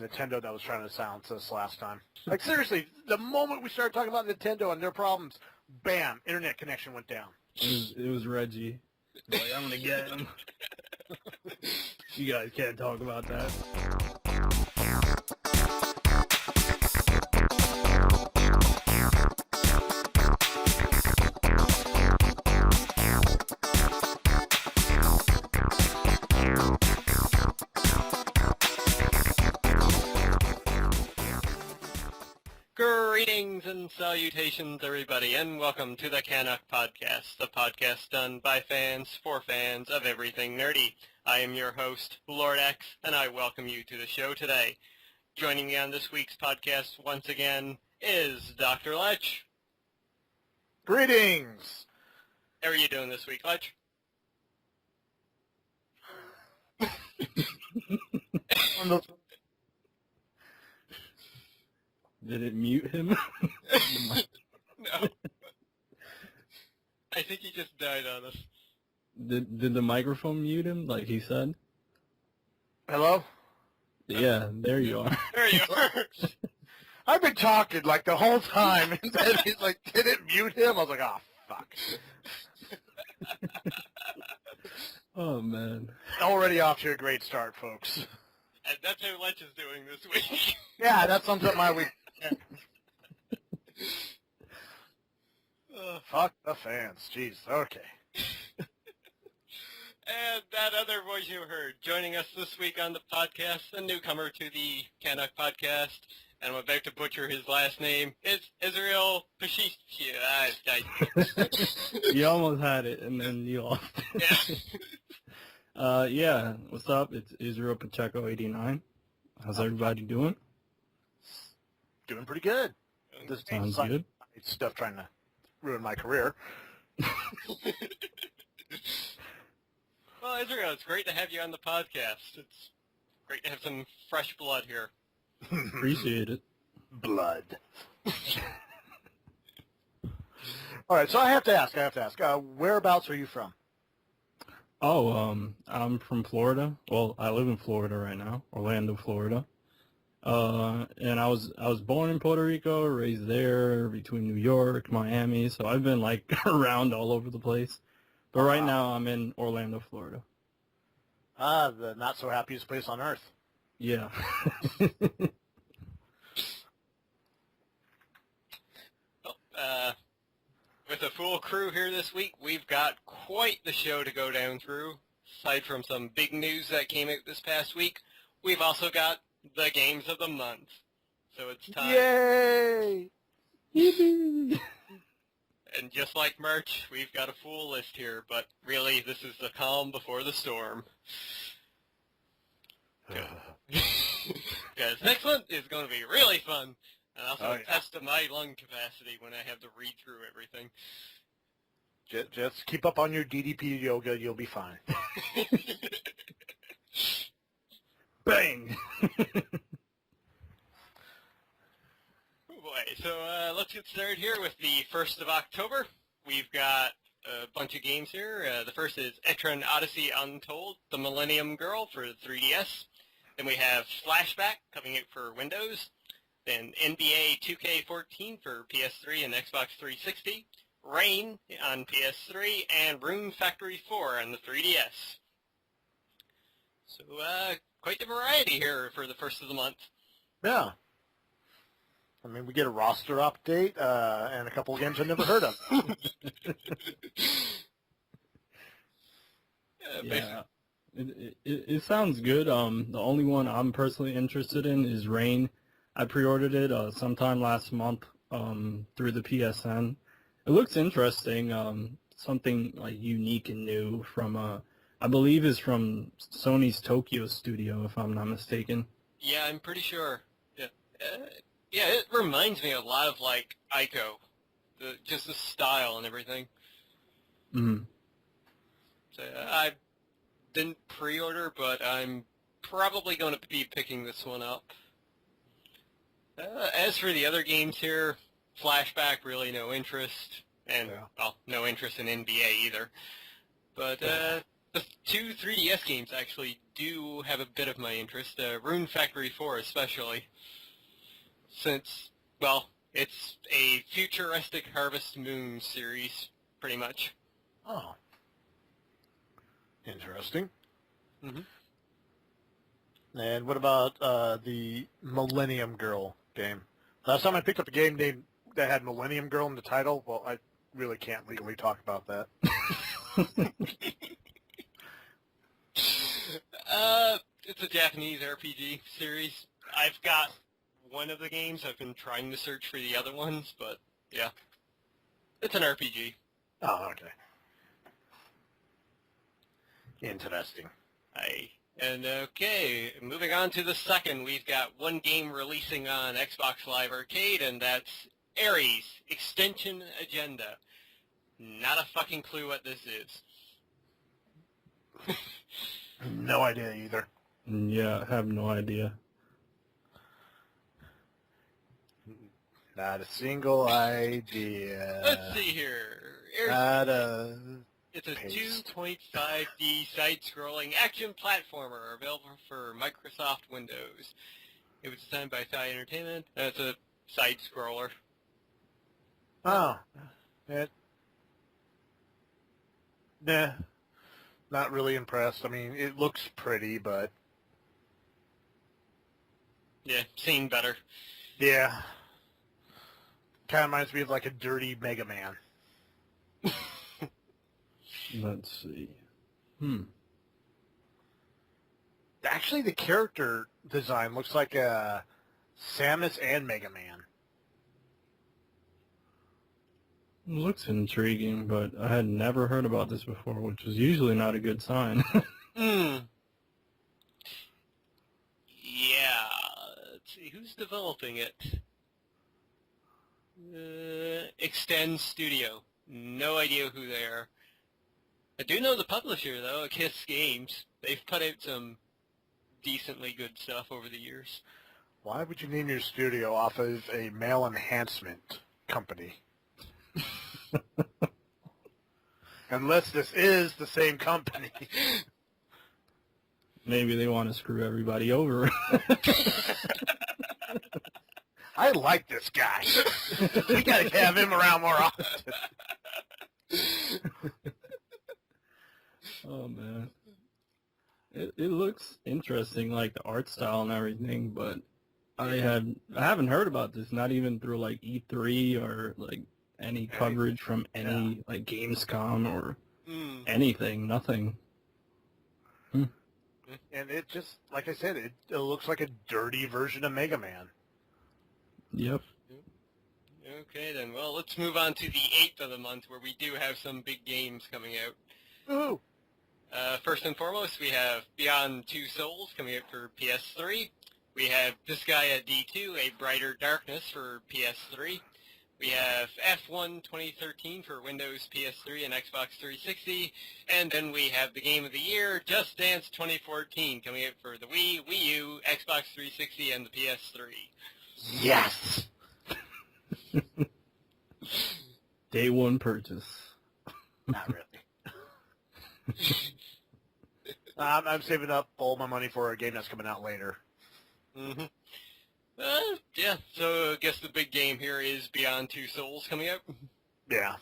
Nintendo that was trying to silence us last time. Like, seriously, the moment we started talking about Nintendo and their problems, bam, internet connection went down. It was Reggie. Like, I'm gonna get him. You guys can't talk about that. Greetings and salutations, everybody, and welcome to the CanUK podcast, the podcast done by fans for fans of everything nerdy. I am your host, Lord X, and I welcome you to the show today. Joining me on this week's podcast once again is Dr. Lech. Greetings! How are you doing this week, Lech? Did it mute him? No. I think he just died on us. Did the microphone mute him, like he said? Hello? Yeah, there you are. There you are. I've been talking, like, the whole time, and then he's like, did it mute him? I was like, oh, fuck. Oh, man. Already off to a great start, folks. And that's how Lech is doing this week. Yeah, that sums up my week. Fuck the fans. Jeez, okay. And that other voice you heard, joining us this week on the podcast, a newcomer to the CanUK podcast, and I'm about to butcher his last name, is Israel Pacheco. You almost had it, and then you lost it. Yeah, what's up? It's Israel Pacheco 89. How's everybody doing? Doing pretty good. This Sounds good. Stuff trying to ruin my career. Well, Israel, it's great to have you on the podcast. It's great to have some fresh blood here. Appreciate it. Blood. All right, so I have to ask. Whereabouts are you from? Oh, I'm from Florida. Well, I live in Florida right now, Orlando, Florida. And I was born in Puerto Rico, raised there, between New York, Miami. So I've been like around all over the place. But right now I'm in Orlando, Florida. Ah, the not so happiest place on earth. Yeah. With a full crew here this week, we've got quite the show to go down through. Aside from some big news that came out this past week, we've also got the games of the month. So it's time. Yay! And just like merch, we've got a full list here, but really, this is the calm before the storm. Because next one is going to be really fun, and also test of my lung capacity when I have to read through everything. Just keep up on your DDP yoga, you'll be fine. Bang! Oh boy, so let's get started here with the 1st of October. We've got a bunch of games here. The first is Etron Odyssey Untold, The Millennium Girl for the 3DS. Then we have Flashback coming out for Windows. Then NBA 2K14 for PS3 and Xbox 360. Rain on PS3, and Rune Factory 4 on the 3DS. So, quite the variety here for the first of the month. Yeah. I mean, we get a roster update and a couple of games I've never heard of. Yeah, it sounds good. The only one I'm personally interested in is Rain. I pre-ordered it sometime last month through the PSN. It looks interesting. Something like unique and new from I believe is from Sony's Tokyo studio, if I'm not mistaken. Yeah, I'm pretty sure. Yeah, yeah, it reminds me a lot of like Ico, just the style and everything. Mm-hmm. So I didn't pre-order, but I'm probably going to be picking this one up. As for the other games here, Flashback, really no interest, and well, no interest in NBA either. But the the two 3DS games actually do have a bit of my interest. Rune Factory 4 especially, since, well, it's a futuristic Harvest Moon series, pretty much. Oh. Interesting. Mm-hmm. And what about the Millennium Girl game? Last time I picked up a game that had Millennium Girl in the title, well, I really can't legally talk about that. It's a Japanese RPG series. I've got one of the games. I've been trying to search for the other ones, but yeah. It's an RPG. Oh, okay. Interesting. And okay, moving on to the second, we've got one game releasing on Xbox Live Arcade, and that's Ares, Extension Agenda. Not a fucking clue what this is. No idea either. Yeah, I have no idea. Not a single idea. Let's see here. Not a... It's a paste. 2.5D side-scrolling action platformer available for Microsoft Windows. It was designed by Thai Entertainment. It's a side-scroller. Oh. Nah. Not really impressed. I mean, it looks pretty, but... Yeah, seen better. Yeah. Kind of reminds me of like a dirty Mega Man. Let's see. Actually, the character design looks like a Samus and Mega Man. Looks intriguing, but I had never heard about this before, which is usually not a good sign. Yeah. Let's see, who's developing it? Extend Studio. No idea who they are. I do know the publisher, though, Kiss Games. They've put out some decently good stuff over the years. Why would you name your studio off of a male enhancement company? Unless this is the same company. Maybe they want to screw everybody over. I like this guy. We gotta have him around more often. Oh man, it looks interesting, like the art style and everything, but I haven't heard about this, not even through like E3 or like any coverage from any like Gamescom or anything, nothing. And it just, like I said, it looks like a dirty version of Mega Man. Yep. Okay then, well, let's move on to the 8th of the month where we do have some big games coming out. Ooh. First and foremost, we have Beyond Two Souls coming out for PS3. We have This Guy at D2, A Brighter Darkness for PS3. We have F1 2013 for Windows, PS3, and Xbox 360. And then we have the Game of the Year, Just Dance 2014, coming out for the Wii, Wii U, Xbox 360, and the PS3. Yes. Day one purchase. Not really. I'm saving up all my money for a game that's coming out later. Mm-hmm. Yeah, so I guess the big game here is Beyond Two Souls coming out. Yeah.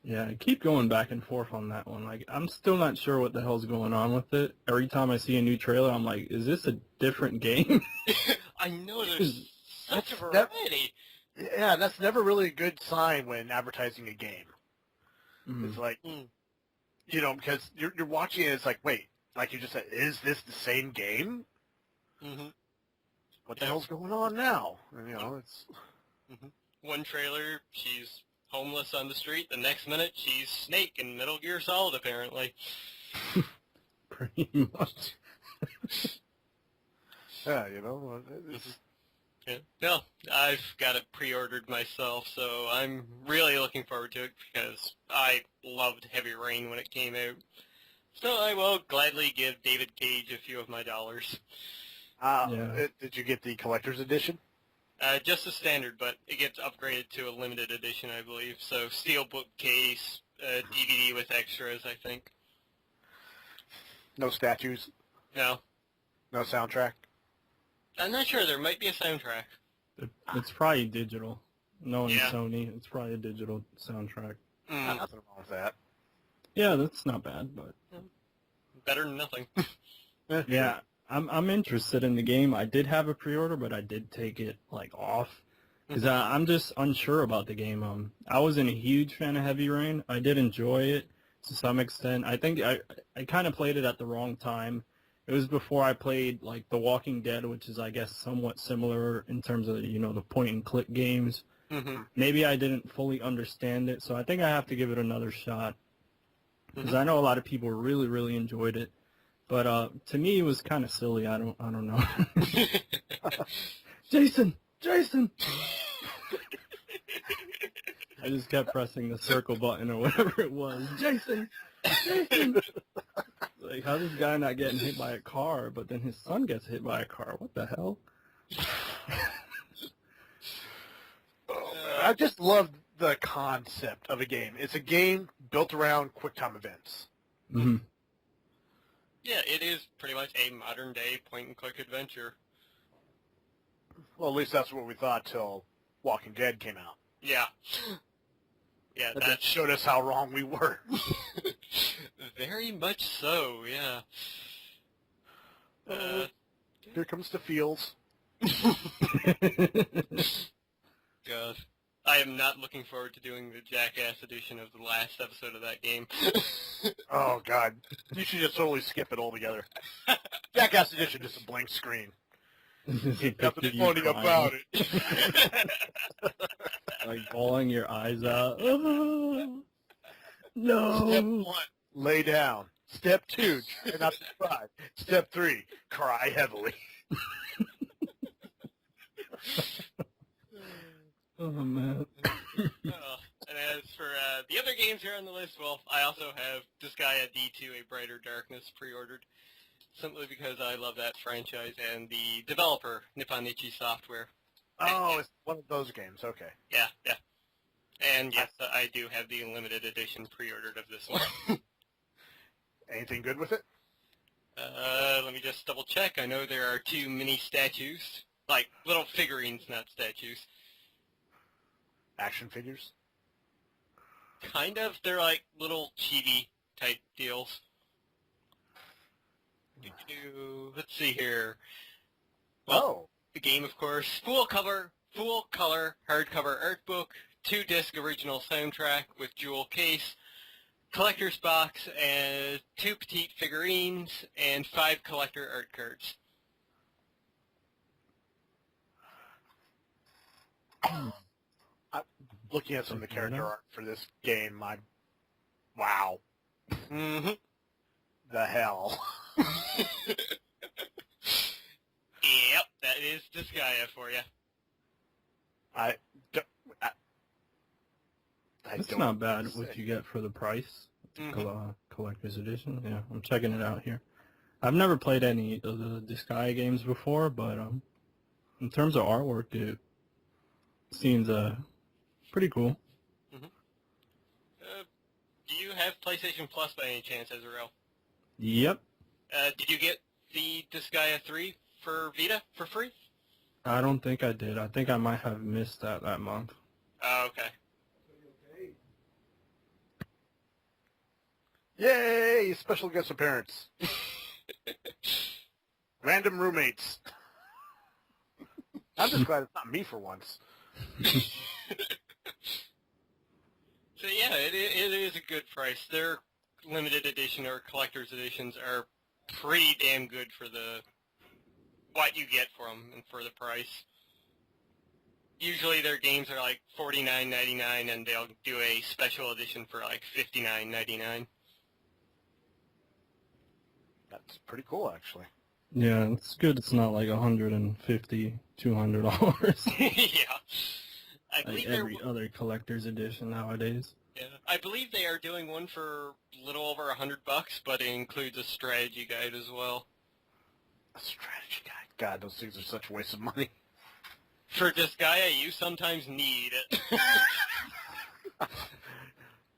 Yeah, I keep going back and forth on that one. Like, I'm still not sure what the hell's going on with it. Every time I see a new trailer, I'm like, is this a different game? I know there's such a variety. Yeah, that's never really a good sign when advertising a game. It's like, you know, because you're watching it, it's like, wait, like you just said, is this the same game? Mm-hmm. What the hell's going on now? And, you know, it's... One trailer, she's homeless on the street. The next minute, she's Snake in Metal Gear Solid, apparently. Pretty much. Yeah, you know, it's... Yeah. No, I've got it pre-ordered myself, so I'm really looking forward to it because I loved Heavy Rain when it came out. So I will gladly give David Cage a few of my dollars. Did you get the collector's edition? Just the standard, but it gets upgraded to a limited edition, I believe. So steelbook case, DVD with extras, I think. No statues? No. No soundtrack? I'm not sure. There might be a soundtrack. It's probably digital. Knowing Yeah. Sony, it's probably a digital soundtrack. Nothing wrong with that. Yeah, that's not bad, but Better than nothing. yeah, I'm interested in the game. I did have a pre-order, but I did take it like off because I'm just unsure about the game. I wasn't a huge fan of Heavy Rain. I did enjoy it to some extent. I think I kind of played it at the wrong time. It was before I played like The Walking Dead, which is I guess somewhat similar in terms of the point and click games. Maybe I didn't fully understand it, so I think I have to give it another shot because I know a lot of people really, really enjoyed it. But to me, it was kind of silly. I don't know. Jason. I just kept pressing the circle button or whatever it was. Jason. Like, how's this guy not getting hit by a car, but then his son gets hit by a car? What the hell? I just love the concept of a game. It's a game built around QuickTime events. Mm-hmm. Yeah, it is pretty much a modern-day point-and-click adventure. Well, at least that's what we thought till Walking Dead came out. Yeah. Yeah, That that showed us how wrong we were. very much so, yeah. Here comes the feels. God. I am not looking forward to doing the Jackass edition of the last episode of that game. Oh, God. You should just totally skip it altogether. Jackass Edition is a blank screen. Nothing funny about it. Like bawling your eyes out. Oh, no. Step 1, lay down. Step 2, try not to cry. Step 3, cry heavily. Oh, man. And as for the other games here on the list, well, I also have Disgaea D2, A Brighter Darkness, pre-ordered, simply because I love that franchise and the developer, Nippon Ichi Software. Oh, it's one of those games. Okay. Yeah. And yes, I do have the limited edition pre-ordered of this one. Anything good with it? Let me just double check. I know there are 2 mini statues, like little figurines, not statues. Action figures? Kind of. They're like little chibi type deals. Let's see here. Well, the game, of course. Full color hardcover art book, 2-disc original soundtrack with jewel case, collector's box, and 2 petite figurines, and 5 collector art cards. Looking at some of the character art for this game, wow. Mm-hmm. The hell. Yep, that is Disgaea for you. It's not bad what you get for the price. Collector's edition. Yeah, I'm checking it out here. I've never played any of the Disgaea games before, but in terms of artwork, it seems pretty cool. Do you have PlayStation Plus by any chance, Israel? Yep. Did you get the Disgaea 3 for Vita for free? I don't think I did. I think I might have missed that month. Oh, okay. Yay! Special guest appearance. Random roommates. I'm just glad it's not me for once. So yeah, it is a good price. Their limited edition or collector's editions are pretty damn good for what you get for them and for the price. Usually their games are like $49.99, and they'll do a special edition for like $59.99. That's pretty cool, actually. Yeah, it's good. It's not like $150, $200. Yeah. I Like believe every other collector's edition nowadays. Yeah, I believe they are doing one for a little over $100, but it includes a strategy guide as well. A strategy guide. God, those things are such a waste of money. For Disgaea, you sometimes need it.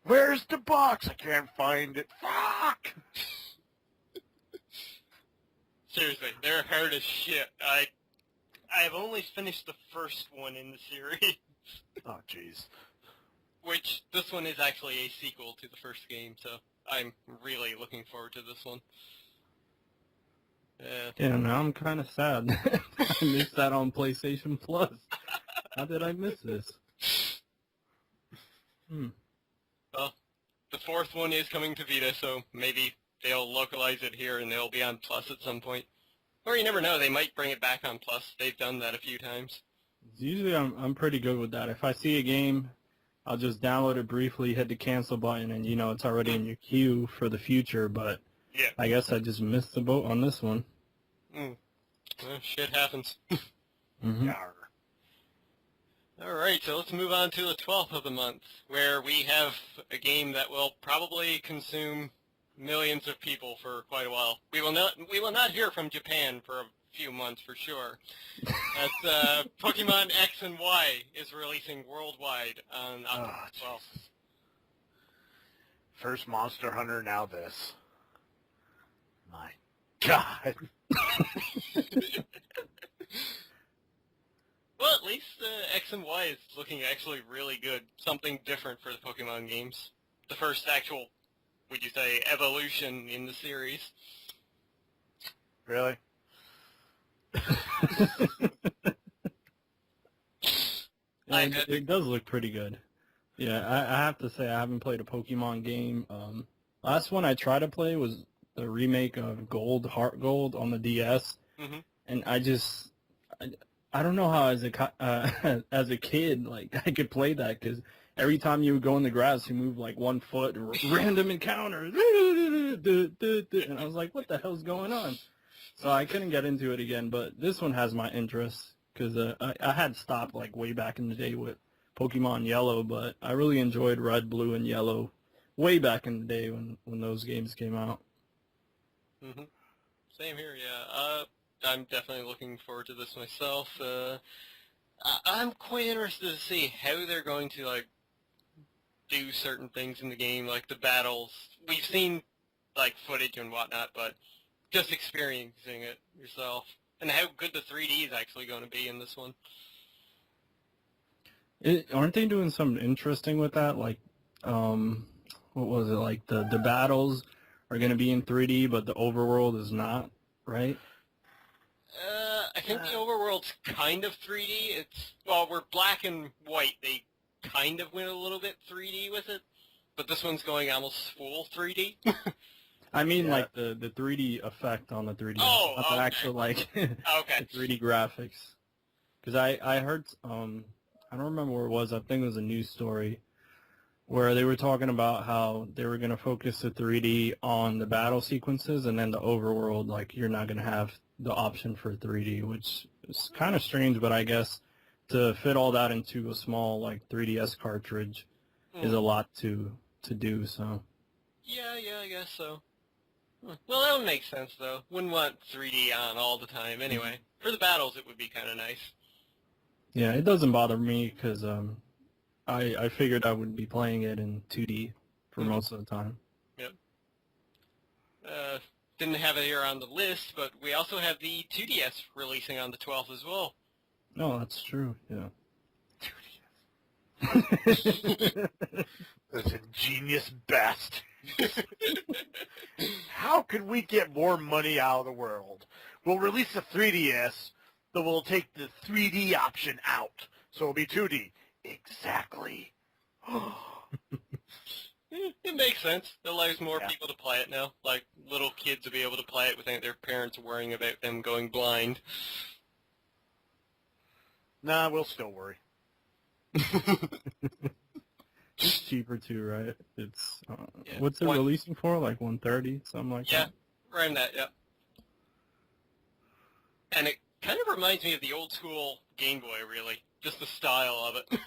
Where's the box? I can't find it. Fuck! Seriously, they're hard as shit. I have only finished the first one in the series, Oh, jeez. which this one is actually a sequel to the first game, so I'm really looking forward to this one. Yeah, now I'm kind of sad. I missed that on PlayStation Plus. How did I miss this? Well, the fourth one is coming to Vita, so maybe they'll localize it here and they'll be on Plus at some point. Or you never know, they might bring it back on Plus. They've done that a few times. Usually I'm pretty good with that. If I see a game, I'll just download it briefly, hit the cancel button, and you know it's already in your queue for the future, but Yeah. I guess I just missed the boat on this one. Well, shit happens. Mm-hmm. Yarr. Alright, so let's move on to the 12th of the month, where we have a game that will probably consume millions of people for quite a while. We will not hear from Japan for a few months for sure. That's Pokemon X and Y is releasing worldwide on October 12th. First Monster Hunter, now this. My God. Well, at least X and Y is looking actually really good. Something different for the Pokemon games. The first actual, would you say, evolution in the series. Really? It does look pretty good. Yeah, I have to say I haven't played a Pokemon game. Last one I tried to play was the remake of Gold, Heart Gold on the DS, and I don't know how as a kid like I could play that because every time you would go in the grass you move like 1 foot, random encounters, and I was like, what the hell's going on? So I couldn't get into it again, but this one has my interest because I had stopped like way back in the day with Pokemon Yellow, but I really enjoyed Red, Blue, and Yellow way back in the day when those games came out. Same here, yeah. I'm definitely looking forward to this myself. I'm quite interested to see how they're going to like do certain things in the game, like the battles. We've seen like footage and whatnot, but just experiencing it yourself, and how good the 3D is actually going to be in this one. Aren't they doing something interesting with that? Like, what was it? Like the battles are going to be in 3D, but the overworld is not, right? I think the overworld's kind of 3D. Well, we're black and white. They kind of went a little bit 3D with it, but this one's going almost full 3D. I mean, like the 3D effect on the 3D, not the actual like the 3D graphics. Because I heard, I don't remember where it was. I think it was a news story where they were talking about how they were going to focus the 3D on the battle sequences, and then the overworld, like you're not going to have the option for 3D, which is kind of strange. But I guess to fit all that into a small like 3DS cartridge is a lot to do. So. Yeah, I guess so. Well, that would make sense, though. Wouldn't want 3D on all the time anyway. For the battles, it would be kind of nice. Yeah, it doesn't bother me because I figured I would be playing it in 2D for most of the time. Yep. Didn't have it here on the list, but we also have the 2DS releasing on the 12th as well. Oh, that's true, yeah. 2DS. Those ingenious bastards. How could we get more money out of the world? We'll release a 3DS, but we'll take the 3D option out. So it'll be 2D. Exactly. It makes sense. It allows more people to play it now. Like, little kids will be able to play it without their parents worrying about them going blind. Nah, we'll still worry. It's cheaper too, right? It's what's it releasing for? Like $130, something like that. Yeah, around that. Yeah. And it kind of reminds me of the old school Game Boy, really. Just the style of it.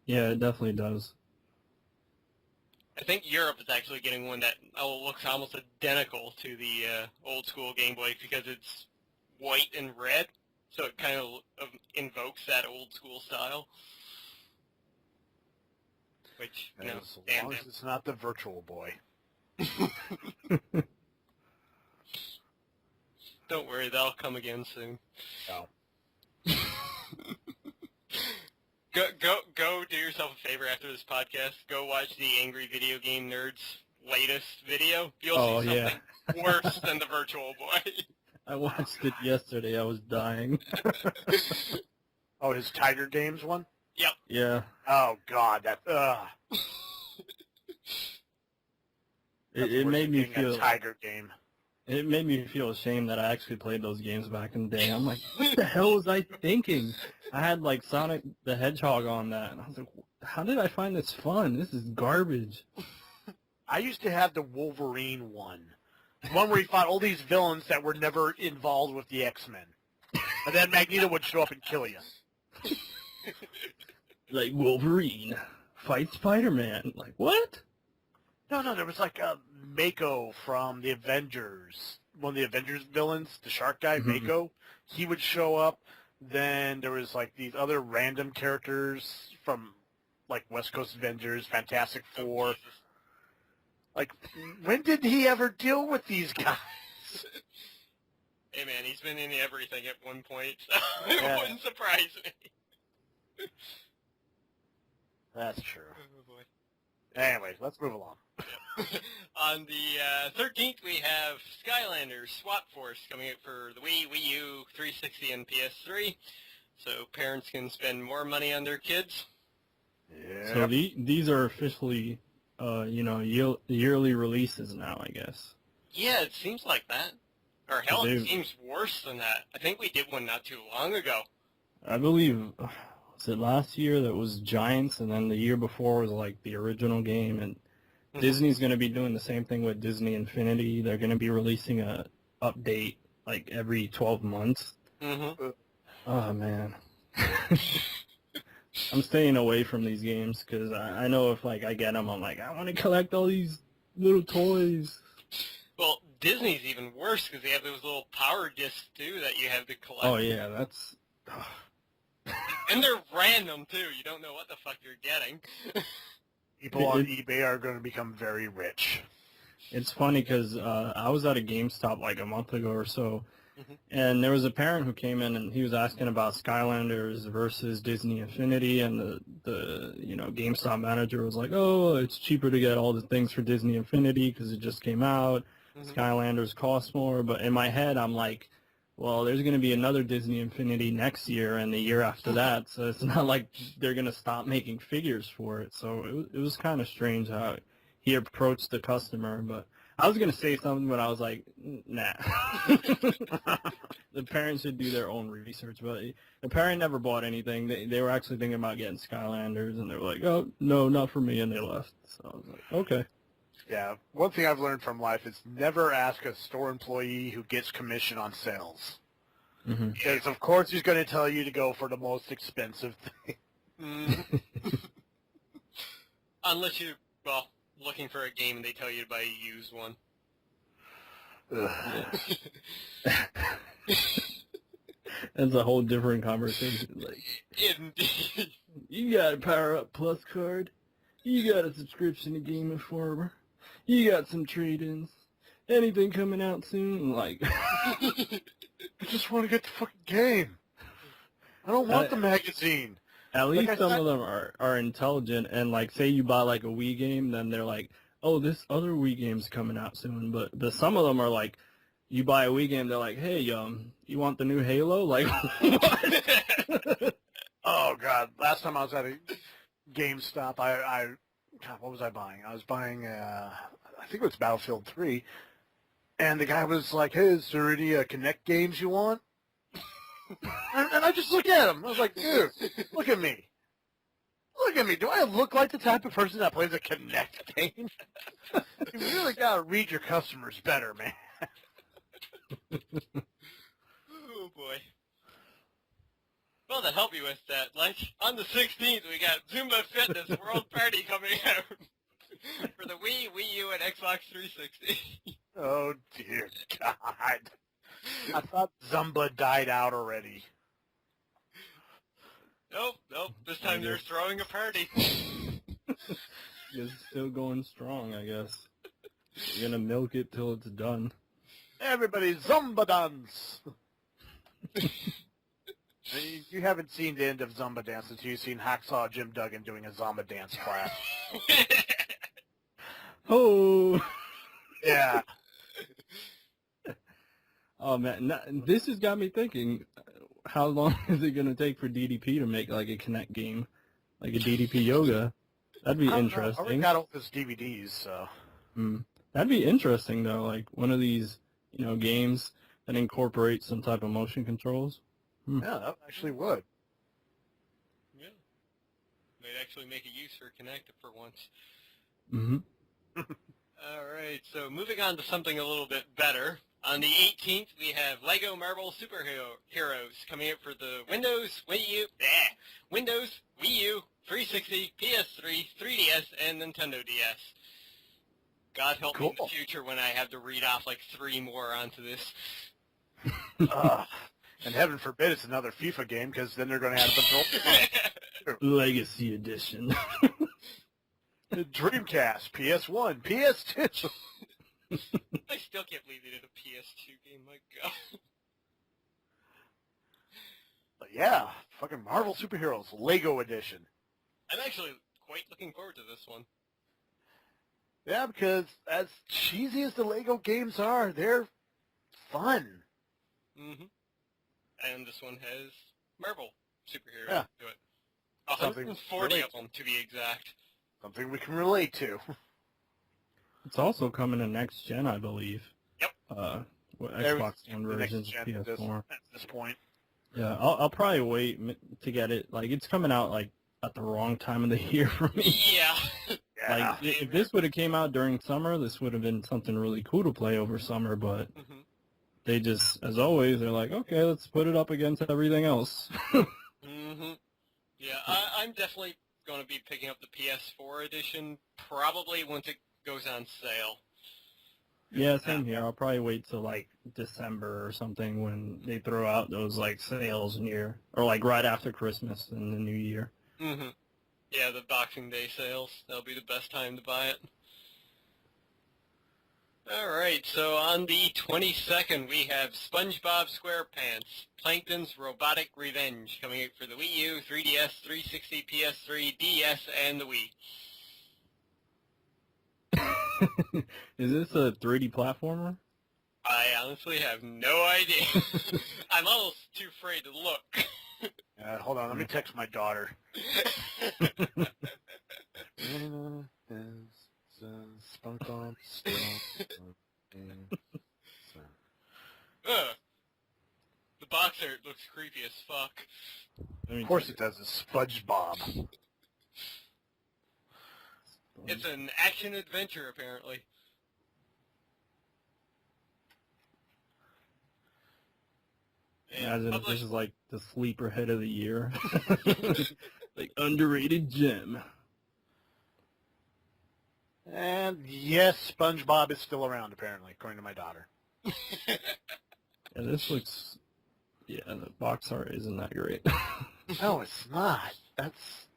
Yeah, it definitely does. I think Europe is actually getting one that looks almost identical to the old school Game Boy because it's white and red, so it kind of invokes that old school style. Which, you know, as long as it's not the Virtual Boy. Don't worry, that'll come again soon. No. Go do yourself a favor after this podcast. Go watch the Angry Video Game Nerds latest video. You'll see something worse than the Virtual Boy. I watched it yesterday. I was dying. Oh, his Tiger Games one? Yep. Yeah. Oh, God, that, It made me feel... a Tiger game. It made me feel ashamed that I actually played those games back in the day. I'm like, what the hell was I thinking? I had, like, Sonic the Hedgehog on that, and I was like, how did I find this fun? This is garbage. I used to have the Wolverine one. One where he fought all these villains that were never involved with the X-Men. And then Magneto would show up and kill you. Like, Wolverine, fight Spider-Man. Like, what? No, there was like a Mako from the Avengers. One of the Avengers villains, the shark guy, Mako. He would show up. Then there was like these other random characters from like West Coast Avengers, Fantastic Four. Like, when did he ever deal with these guys? Hey man, he's been in everything at one point, so it wouldn't surprise me. That's true. Oh boy. Anyways, let's move along. On the 13th, we have Skylanders Swap Force coming out for the Wii, Wii U, 360, and PS3. So parents can spend more money on their kids. Yeah. So these are officially, yearly releases now, I guess. Yeah, it seems like that. Or hell, it Dude. seems worse than that. I think we did one not too long ago. I believe, was it last year that was Giants, and then the year before was like the original game, and Disney's going to be doing the same thing with Disney Infinity. They're going to be releasing a update like every 12 months. Oh, man. I'm staying away from these games because I know if like I get them, I'm like, I want to collect all these little toys. Well, Disney's even worse because they have those little power discs, too, that you have to collect. Oh, yeah, that's... And they're random, too. You don't know what the fuck you're getting. People on eBay are going to become very rich. It's funny because I was at a GameStop like a month ago or so, and there was a parent who came in and he was asking about Skylanders versus Disney Infinity, and the GameStop manager was like, oh, it's cheaper to get all the things for Disney Infinity because it just came out. Skylanders cost more, but in my head I'm like, well, there's going to be another Disney Infinity next year and the year after that, so it's not like they're going to stop making figures for it. So it was kind of strange how he approached the customer, but I was going to say something, but I was like, nah. The parents should do their own research, but the parent never bought anything. They were actually thinking about getting Skylanders, and they were like, oh, no, not for me, and they left. So I was like, okay. Yeah, one thing I've learned from life is never ask a store employee who gets commission on sales. Because, of course, he's going to tell you to go for the most expensive thing. Unless you're, looking for a game and they tell you to buy a used one. That's a whole different conversation. Like, Indeed. You got a Power Up Plus card. You got a subscription to Game Informer. You got some trade-ins. Anything coming out soon? Like, I just want to get the fucking game. I don't want the magazine. At least some of them are intelligent, and like, say you buy like a Wii game, then they're like, oh, this other Wii game's coming out soon. But some of them are like, you buy a Wii game, they're like, hey, you want the new Halo? Like, what? Oh God! Last time I was at a GameStop, God, what was I buying? I was buying, I think it was Battlefield 3, and the guy was like, hey, is there any Kinect games you want? and I just looked at him. I was like, dude, look at me. Look at me. Do I look like the type of person that plays a Kinect game? You really got to read your customers better, man. Oh, boy. Well, to help you with that, Lech, on the 16th, we got Zumba Fitness World Party coming out for the Wii, Wii U, and Xbox 360. Oh, dear God. I thought Zumba died out already. Nope. This time they're throwing a party. It's still going strong, I guess. You're going to milk it till it's done. Everybody Zumba dance! You haven't seen the end of Zumba dance until you've seen Hacksaw Jim Duggan doing a Zumba dance class. Oh! Yeah. Oh, man. This has got me thinking, how long is it going to take for DDP to make, like, a Kinect game? Like a DDP Yoga? That'd be I interesting. already got all his DVDs, so... That'd be interesting, though, like one of these, games that incorporate some type of motion controls. Yeah, that actually would. Yeah. Might actually make a use for Kinect for once. Mm-hmm. All right, so moving on to something a little bit better. On the 18th, we have Lego Marvel Heroes coming out for the Windows, Wii U, 360, PS3, 3DS, and Nintendo DS. God help me in the future when I have to read off like 3 more onto this. And heaven forbid it's another FIFA game, because then they're going to have a Legacy Edition. The Dreamcast, PS1, PS2. I still can't believe they did a PS2 game, my god. But yeah, fucking Marvel Superheroes, Lego Edition. I'm actually quite looking forward to this one. Yeah, because as cheesy as the Lego games are, they're fun. Mm-hmm. And this one has Marvel superheroes Yeah. to it. 140 of them, to be exact. Something we can relate to. It's also coming to next gen, I believe. Yep. Xbox One version, PS4. At this point. Yeah, I'll probably wait to get it. Like, it's coming out, like, at the wrong time of the year for me. Yeah. Yeah. Like, if this would have came out during summer, this would have been something really cool to play over summer, but they just, as always, they're like, okay, let's put it up against everything else. Yeah, I'm definitely going to be picking up the PS4 edition, probably once it goes on sale. Yeah, same here. I'll probably wait till, like, December or something when they throw out those, like, sales or, like, right after Christmas and the New Year. Yeah, the Boxing Day sales. That'll be the best time to buy it. Alright, so on the 22nd, we have SpongeBob SquarePants, Plankton's Robotic Revenge, coming out for the Wii U, 3DS, 360, PS3, DS, and the Wii. Is this a 3D platformer? I honestly have no idea. I'm almost too afraid to look. Hold on, let me text my daughter. SpongeBob The box art looks creepy as fuck. Of course it does, it's SpongeBob. It's an action-adventure, apparently. Imagine if this is like the sleeper hit of the year. Like, underrated gem. And yes, SpongeBob is still around, apparently, according to my daughter. Yeah, this looks... Yeah, the box art isn't that great. No, it's not. That's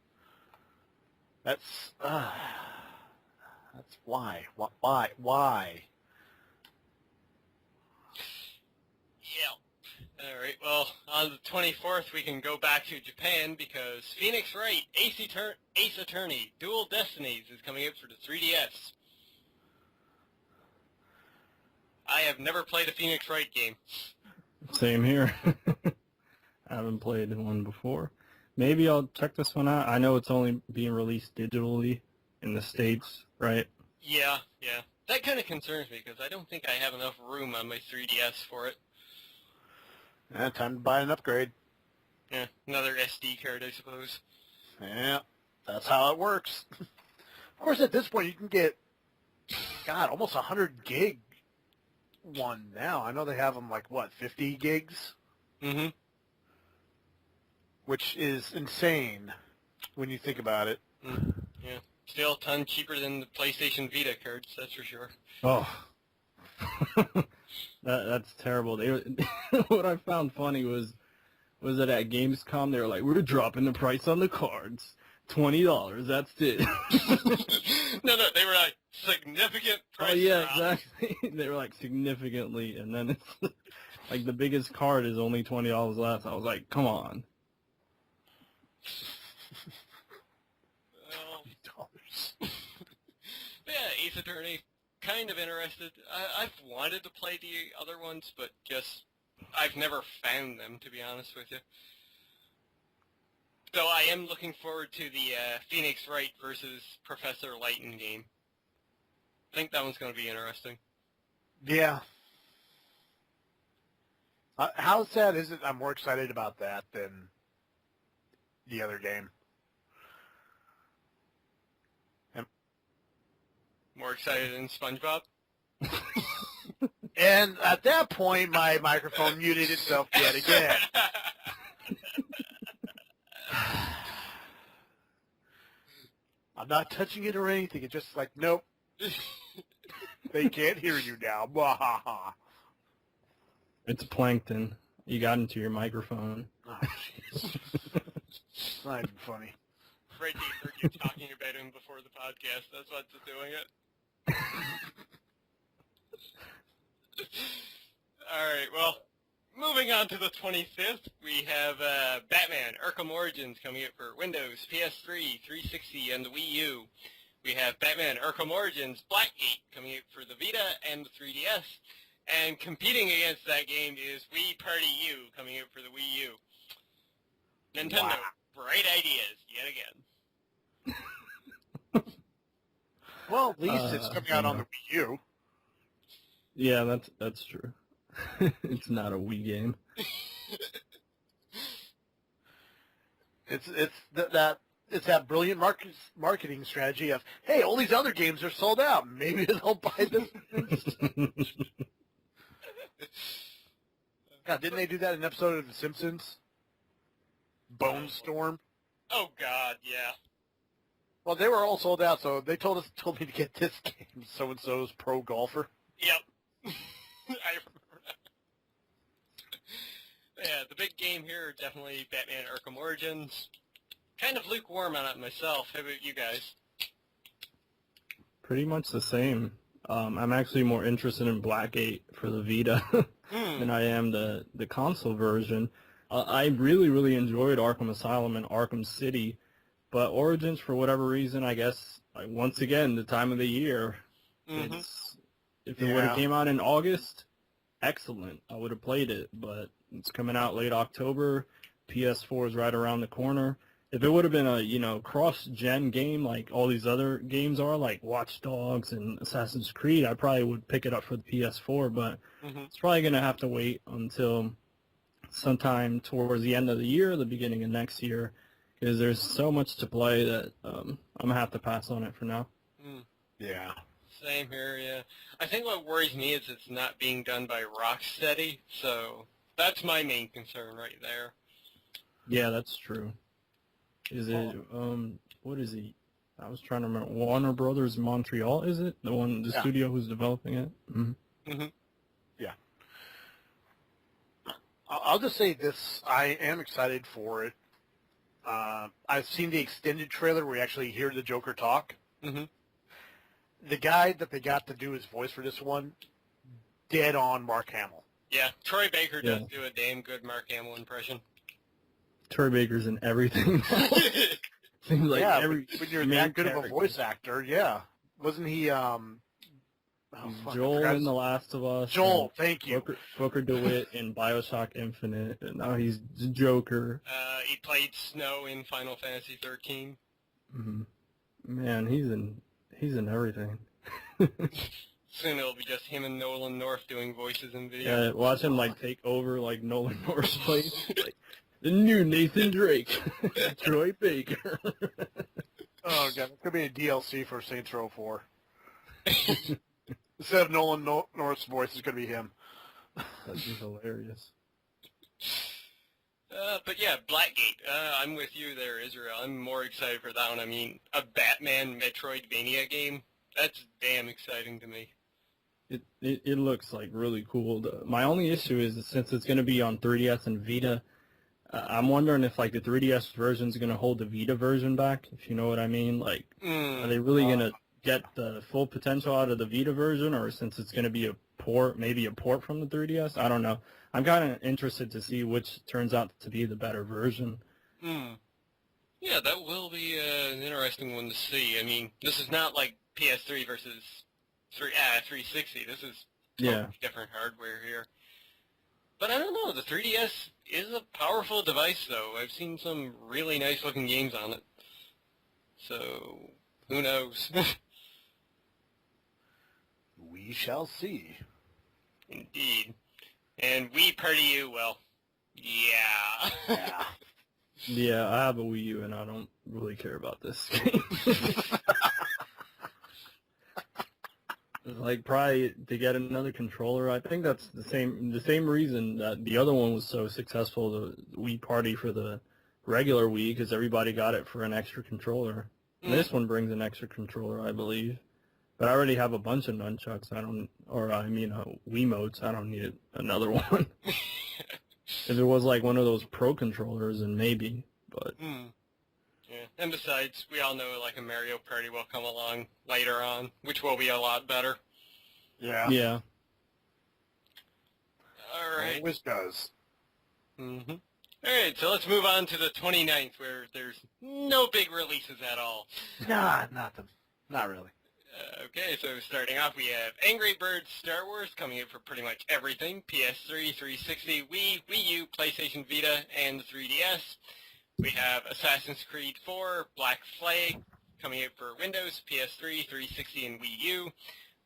why. Why? Yeah. Alright, well, on the 24th, we can go back to Japan because Phoenix Wright, Ace Attorney, Dual Destinies is coming out for the 3DS. I have never played a Phoenix Wright game. Same here. I haven't played one before. Maybe I'll check this one out. I know it's only being released digitally in the States, right? Yeah. That kind of concerns me because I don't think I have enough room on my 3DS for it. Time to buy an upgrade. Yeah, another SD card, I suppose. Yeah, that's how it works. Of course, at this point, you can get, almost 100 gig one now. I know they have them like, 50 gigs? Mm-hmm. Which is insane when you think about it. Yeah, still a ton cheaper than the PlayStation Vita cards, that's for sure. Oh. That's terrible. What I found funny was that at Gamescom they were like, we're dropping the price on the cards, $20. That's it. No, they were like significant price Oh yeah, drops. exactly. They were like significantly, and then it's like the biggest card is only $20 less. I was like, come on. Well, $20. yeah, Ace Attorney, kind of interested. I've wanted to play the other ones, but just I've never found them, to be honest with you. So I am looking forward to the Phoenix Wright versus Professor Layton game. I think that one's going to be interesting. Yeah. How sad is it? I'm more excited about that than the other game. More excited than SpongeBob? And at that point, my microphone muted itself yet again. I'm not touching it or anything. It's just like, nope. They can't hear you now. Mwahaha. It's plankton. You got into your microphone. Oh, jeez. It's not even funny. Reggie heard you talking about him before the podcast. That's what's doing it. All right, well, moving on to the 25th, we have Batman Arkham Origins coming out for Windows, PS3, 360, and the Wii U. We have Batman Arkham Origins Blackgate coming out for the Vita and the 3DS. And competing against that game is Wii Party U coming out for the Wii U. Nintendo, Wow. bright ideas yet again. Well, at least it's coming out on the Wii U. Yeah, that's true. It's not a Wii game. It's that brilliant marketing strategy of, hey, all these other games are sold out. Maybe they'll buy this. God, didn't they do that in an episode of The Simpsons? Bone Storm. Oh God, yeah. Well, they were all sold out, so they told me to get this game. So and so's pro golfer. Yep. I remember that. Yeah, the big game here, definitely Batman Arkham Origins. Kind of lukewarm on it myself. How about you guys? Pretty much the same. I'm actually more interested in Blackgate for the Vita than I am the console version. I really enjoyed Arkham Asylum and Arkham City, but Origins, for whatever reason, I guess, once again, the time of the year, if it would have came out in August, excellent. I would have played it, but it's coming out late October. PS4 is right around the corner. If it would have been a, cross-gen game like all these other games are, like Watch Dogs and Assassin's Creed, I probably would pick it up for the PS4, but it's probably going to have to wait until sometime towards the end of the year, the beginning of next year, because there's so much to play that I'm going to have to pass on it for now. Yeah. Same here, yeah. I think what worries me is it's not being done by Rocksteady, so that's my main concern right there. Yeah, that's true. Is it, what is he? I was trying to remember. Warner Brothers Montreal, is it? The studio who's developing it? Yeah. I'll just say this. I am excited for it. I've seen the extended trailer where you actually hear the Joker talk. The guy that they got to do his voice for this one, dead on Mark Hamill. Yeah, Troy Baker does do a damn good Mark Hamill impression. Troy Baker's in everything. Seems like when you're that good of a voice actor, wasn't he? Joel in The Last of Us. Joel, thank you. Booker DeWitt in BioShock Infinite, and now he's Joker. He played Snow in Final Fantasy 13. Man, he's in everything. Soon it'll be just him and Nolan North doing voices in video. Yeah, watch him take over Nolan North's place. The new Nathan Drake, Troy Baker. Oh god, it could be a DLC for Saints Row 4. Instead of Nolan North's voice, it's gonna be him. That'd be hilarious. But yeah, Blackgate. I'm with you there, Israel. I'm more excited for that one. I mean, a Batman Metroidvania game. That's damn exciting to me. It looks really cool. My only issue is since it's going to be on 3DS and Vita, I'm wondering if like the 3DS version is gonna hold the Vita version back, if you know what I mean. Like, are they really gonna get the full potential out of the Vita version, or since it's gonna be a port, maybe a port from the 3DS? I don't know. I'm kind of interested to see which turns out to be the better version. Yeah, that will be an interesting one to see. I mean, this is not like PS3 versus 360. This is totally different hardware here. But I don't know. The 3DS is a powerful device, though. I've seen some really nice-looking games on it. So, who knows? We shall see. Indeed. And Wii Party U, well, yeah. Yeah. Yeah, I have a Wii U, and I don't really care about this game. Like, probably to get another controller. I think that's the same reason that the other one was so successful, the Wii Party for the regular Wii, because everybody got it for an extra controller. And this one brings an extra controller, I believe. But I already have a bunch of nunchucks. Wiimotes. I don't need another one. If it was like one of those pro controllers, then maybe. But yeah, and besides, we all know like a Mario Party will come along later on, which will be a lot better. Yeah. Yeah. All right. Always does. All right, so let's move on to the 29th, where there's no big releases at all. Nah, nothing. Not really. Okay, so starting off, we have Angry Birds Star Wars coming in for pretty much everything. PS3, 360, Wii, Wii U, PlayStation Vita, and the 3DS. We have Assassin's Creed 4, Black Flag, coming in for Windows, PS3, 360, and Wii U.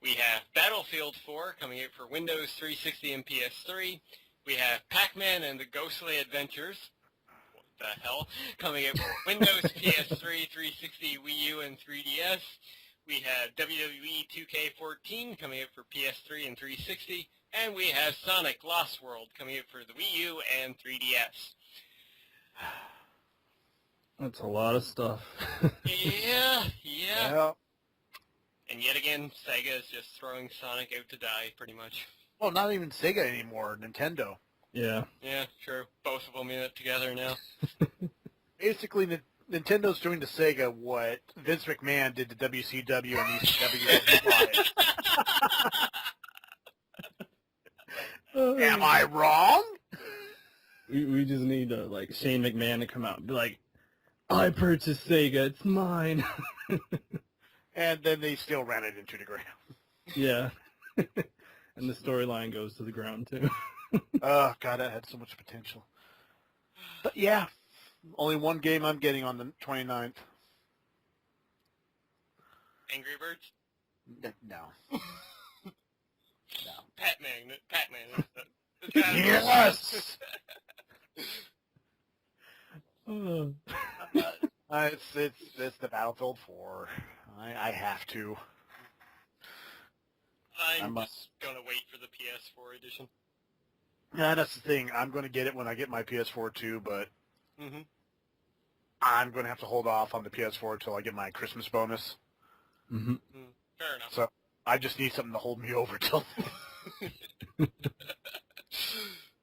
We have Battlefield 4, coming in for Windows, 360, and PS3. We have Pac-Man and the Ghostly Adventures. What the hell? Coming in for Windows, PS3, 360, Wii U, and 3DS. We have WWE 2K14 coming in for PS3 and 360, and we have Sonic Lost World coming in for the Wii U and 3DS. That's a lot of stuff. Yeah. Yeah. And yet again, Sega is just throwing Sonic out to die, pretty much. Well, not even Sega anymore. Nintendo. Yeah. Yeah, true. Both of them in it together now. Basically, Nintendo's doing to Sega what Vince McMahon did to WCW and ECW. Am I wrong? We just need like Shane McMahon to come out and be like, I purchased Sega, it's mine. And then they still ran it into the ground. Yeah. And the storyline goes to the ground too. Oh, God, that had so much potential. But yeah, only one game I'm getting on the 29th. Angry Birds? No. No. Pac-Man. Yes! It's the Battlefield 4. I have to. I'm just going to wait for the PS4 edition. Yeah, that's the thing. I'm going to get it when I get my PS4 too, but Mm-hmm. I'm going to have to hold off on the PS4 until I get my Christmas bonus. Mm-hmm. Fair enough. So I just need something to hold me over till then.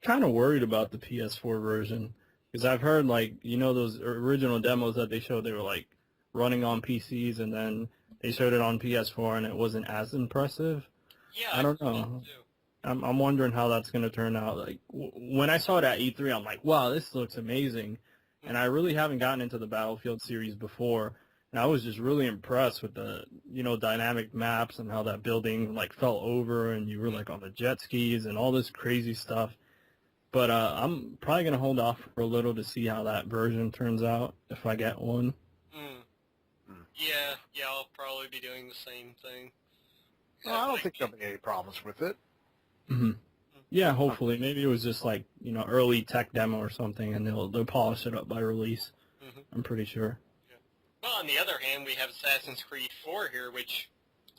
Kind of worried about the PS4 version because I've heard like those original demos that they showed, they were like running on PCs and then they showed it on PS4 and it wasn't as impressive. Yeah, I don't know. I'm wondering how that's going to turn out. Like when I saw it at E3, I'm like, wow, this looks amazing. And I really haven't gotten into the Battlefield series before. And I was just really impressed with the, dynamic maps and how that building like fell over and you were like on the jet skis and all this crazy stuff. But I'm probably going to hold off for a little to see how that version turns out if I get one. Yeah, I'll probably be doing the same thing. Well, I don't think there'll be any problems with it. Mm-hmm. Yeah, hopefully. Maybe it was just like, early tech demo or something, and they'll polish it up by release. Mm-hmm. I'm pretty sure. Yeah. Well, on the other hand, we have Assassin's Creed 4 here, which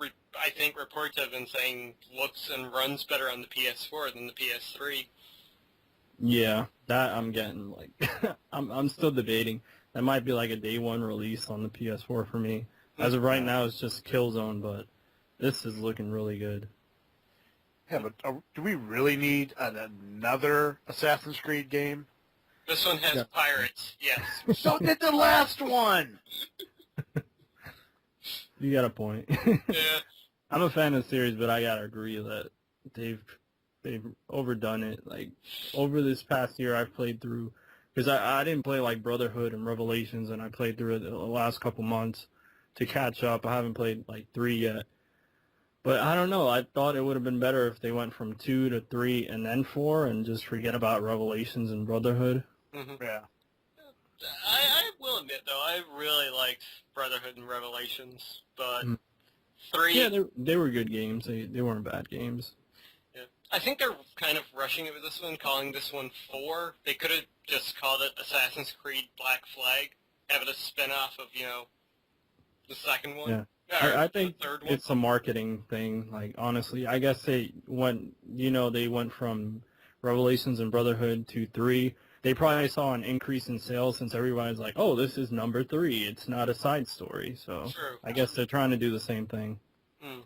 I think reports have been saying looks and runs better on the PS4 than the PS3. Yeah, that I'm getting like, I'm still debating. That might be like a day one release on the PS4 for me. As of right now, it's just Killzone, but this is looking really good. Yeah, but do we really need another Assassin's Creed game? This one has pirates, yes. So did the last one! You got a point. Yeah. I'm a fan of the series, but I gotta agree that they've overdone it. Like, over this past year, I've played through, because I didn't play like Brotherhood and Revelations, and I played through it the last couple months to catch up. I haven't played like 3 yet. But I don't know. I thought it would have been better if they went from 2 to 3 and then 4 and just forget about Revelations and Brotherhood. Mm-hmm. Yeah. I will admit, though, I really liked Brotherhood and Revelations, but Mm. 3... Yeah, they were good games. They weren't bad games. Yeah. I think they're kind of rushing it with this one, calling this one 4. They could have just called it Assassin's Creed Black Flag, have it a spin-off of, the second one. Yeah. Or I think the third one. it's a marketing thing. Like, honestly, I guess they went from Revelations and Brotherhood to 3. They probably saw an increase in sales since everybody's like, oh, this is number 3. It's not a side story. So True. I guess they're trying to do the same thing. Mm.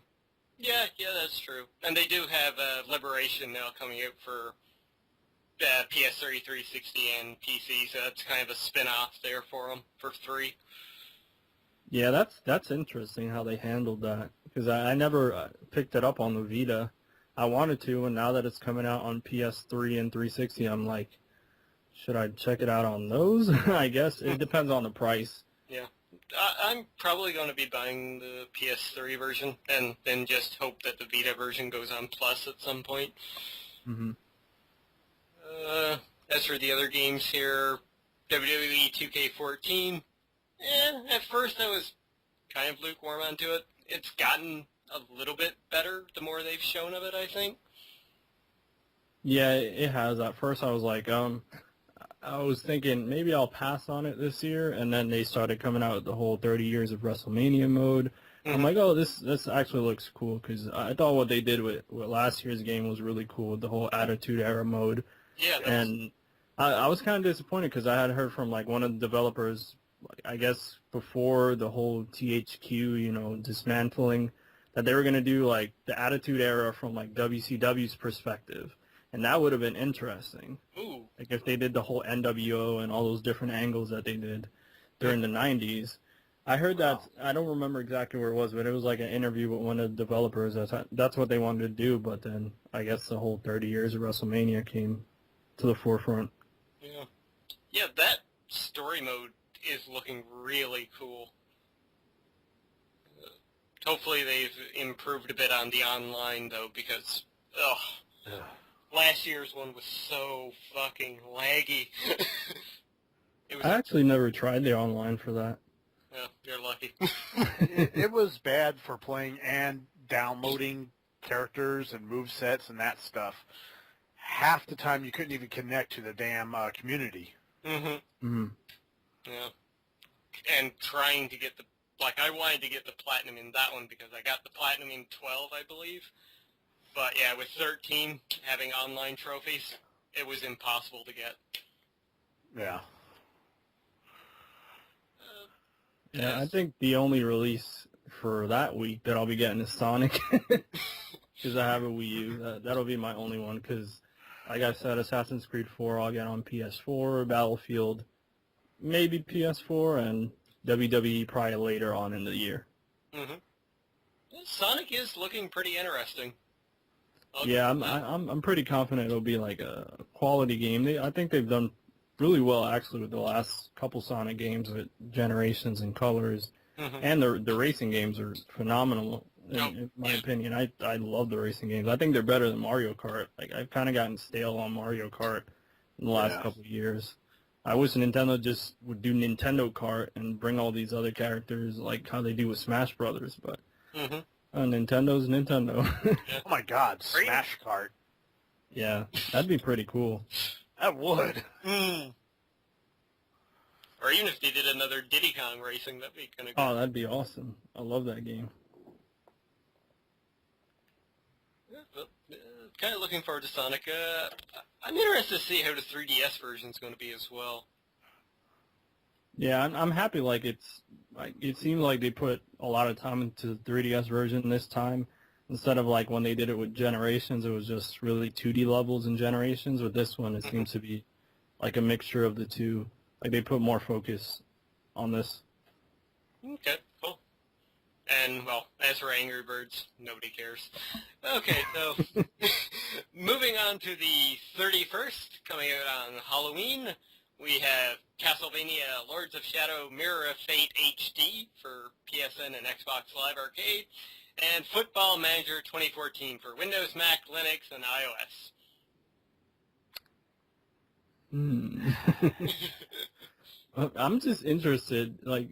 Yeah, that's true. And they do have Liberation now coming out for PS3, 360, and PC, so that's kind of a spin-off there for them, for 3. Yeah, that's interesting how they handled that, because I never picked it up on the Vita. I wanted to, and now that it's coming out on PS3 and 360, I'm like, should I check it out on those? I guess it depends on the price. Yeah. I'm probably going to be buying the PS3 version, and then just hope that the Vita version goes on Plus at some point. Mm-hmm. As for the other games here, WWE 2K14, at first I was kind of lukewarm onto it. It's gotten a little bit better the more they've shown of it, I think. Yeah, it has. At first I was like, I was thinking maybe I'll pass on it this year, and then they started coming out with the whole 30 years of WrestleMania mode. Mm-hmm. I'm like, oh, this actually looks cool, because I thought what they did with last year's game was really cool, with the whole Attitude Era mode. Yeah. And I was kind of disappointed, because I had heard from like one of the developers, I guess before the whole THQ, dismantling, that they were going to do like the Attitude Era from like WCW's perspective. And that would have been interesting. Ooh. Like if they did the whole NWO and all those different angles that they did during the 90s. I heard that, I don't remember exactly where it was, but it was like an interview with one of the developers. That's what they wanted to do, but then I guess the whole 30 years of WrestleMania came to the forefront. Yeah. Yeah, that story mode is looking really cool. Hopefully they've improved a bit on the online, though, because, last year's one was so fucking laggy. I actually never tried the online for that. Yeah, you're lucky. it was bad for playing and downloading characters and movesets and that stuff. Half the time you couldn't even connect to the damn community. Mm-hmm. Mm-hmm. Yeah. And trying to get I wanted to get the platinum in that one because I got the platinum in 12, I believe. But yeah, with 13 having online trophies, it was impossible to get. Yeah. Yeah, I think the only release for that week that I'll be getting is Sonic, because I have a Wii U. That'll be my only one, because, like I said, Assassin's Creed 4 I'll get on PS4, Battlefield maybe PS4, and WWE probably later on in the year. Mm-hmm. Sonic is looking pretty interesting. Yeah, I'm pretty confident it'll be like a quality game. I think they've done really well actually with the last couple Sonic games with Generations and Colors, and the racing games are phenomenal in my opinion. I love the racing games. I think they're better than Mario Kart. Like I've kind of gotten stale on Mario Kart in the last couple of years. I wish Nintendo just would do Nintendo Kart and bring all these other characters like how they do with Smash Brothers, but Nintendo's Nintendo. Oh my God, Smash Kart. Yeah, that'd be pretty cool. That would. Mm. Or even if they did another Diddy Kong racing, that'd be kind of good. Oh, that'd be awesome. I love that game. Yeah, but, kind of looking forward to Sonic. I'm interested to see how the 3DS version is going to be as well. Yeah, I'm happy. Like it seemed like they put a lot of time into the 3DS version this time, instead of like when they did it with Generations. It was just really 2D levels in Generations. With this one, it seems to be like a mixture of the two. Like they put more focus on this. Okay, cool. And, well, as for Angry Birds, nobody cares. Okay, so moving on to the 31st, coming out on Halloween, we have Castlevania Lords of Shadow Mirror of Fate HD for PSN and Xbox Live Arcade, and Football Manager 2014 for Windows, Mac, Linux, and iOS. I'm just interested, like,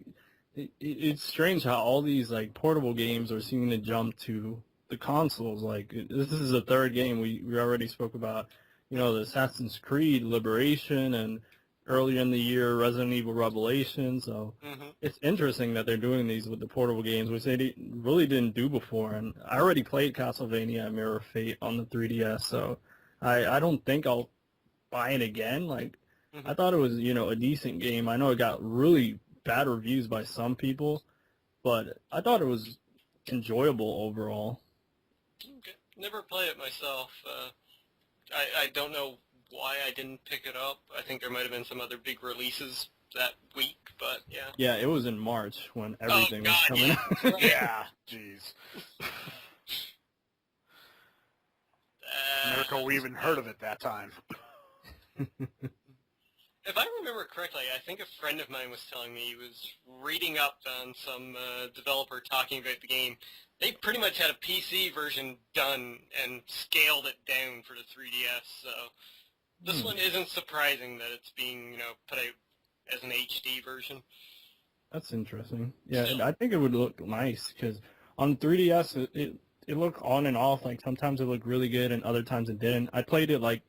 it's strange how all these, like, portable games are seeming to jump to the consoles. Like, this is the third game. We already spoke about, you know, the Assassin's Creed Liberation, and earlier in the year, Resident Evil Revelation. So it's interesting that they're doing these with the portable games, which they really didn't do before. And I already played Castlevania Mirror of Fate on the 3DS, so I don't think I'll buy it again. Like, I thought it was, you know, a decent game. I know it got really bad reviews by some people, but I thought it was enjoyable overall. Okay. Never played it myself. I don't know why I didn't pick it up. I think there might have been some other big releases that week, but yeah. Yeah, it was in March when everything was coming out. Yeah, jeez. Miracle we even heard of it that time. If I remember correctly, I think a friend of mine was telling me he was reading up on some developer talking about the game. They pretty much had a PC version done and scaled it down for the 3DS, so this one isn't surprising that it's being, you know, put out as an HD version. That's interesting. Yeah, and I think it would look nice, because on 3DS, it looked on and off. Like, sometimes it looked really good, and other times it didn't. I played it, like,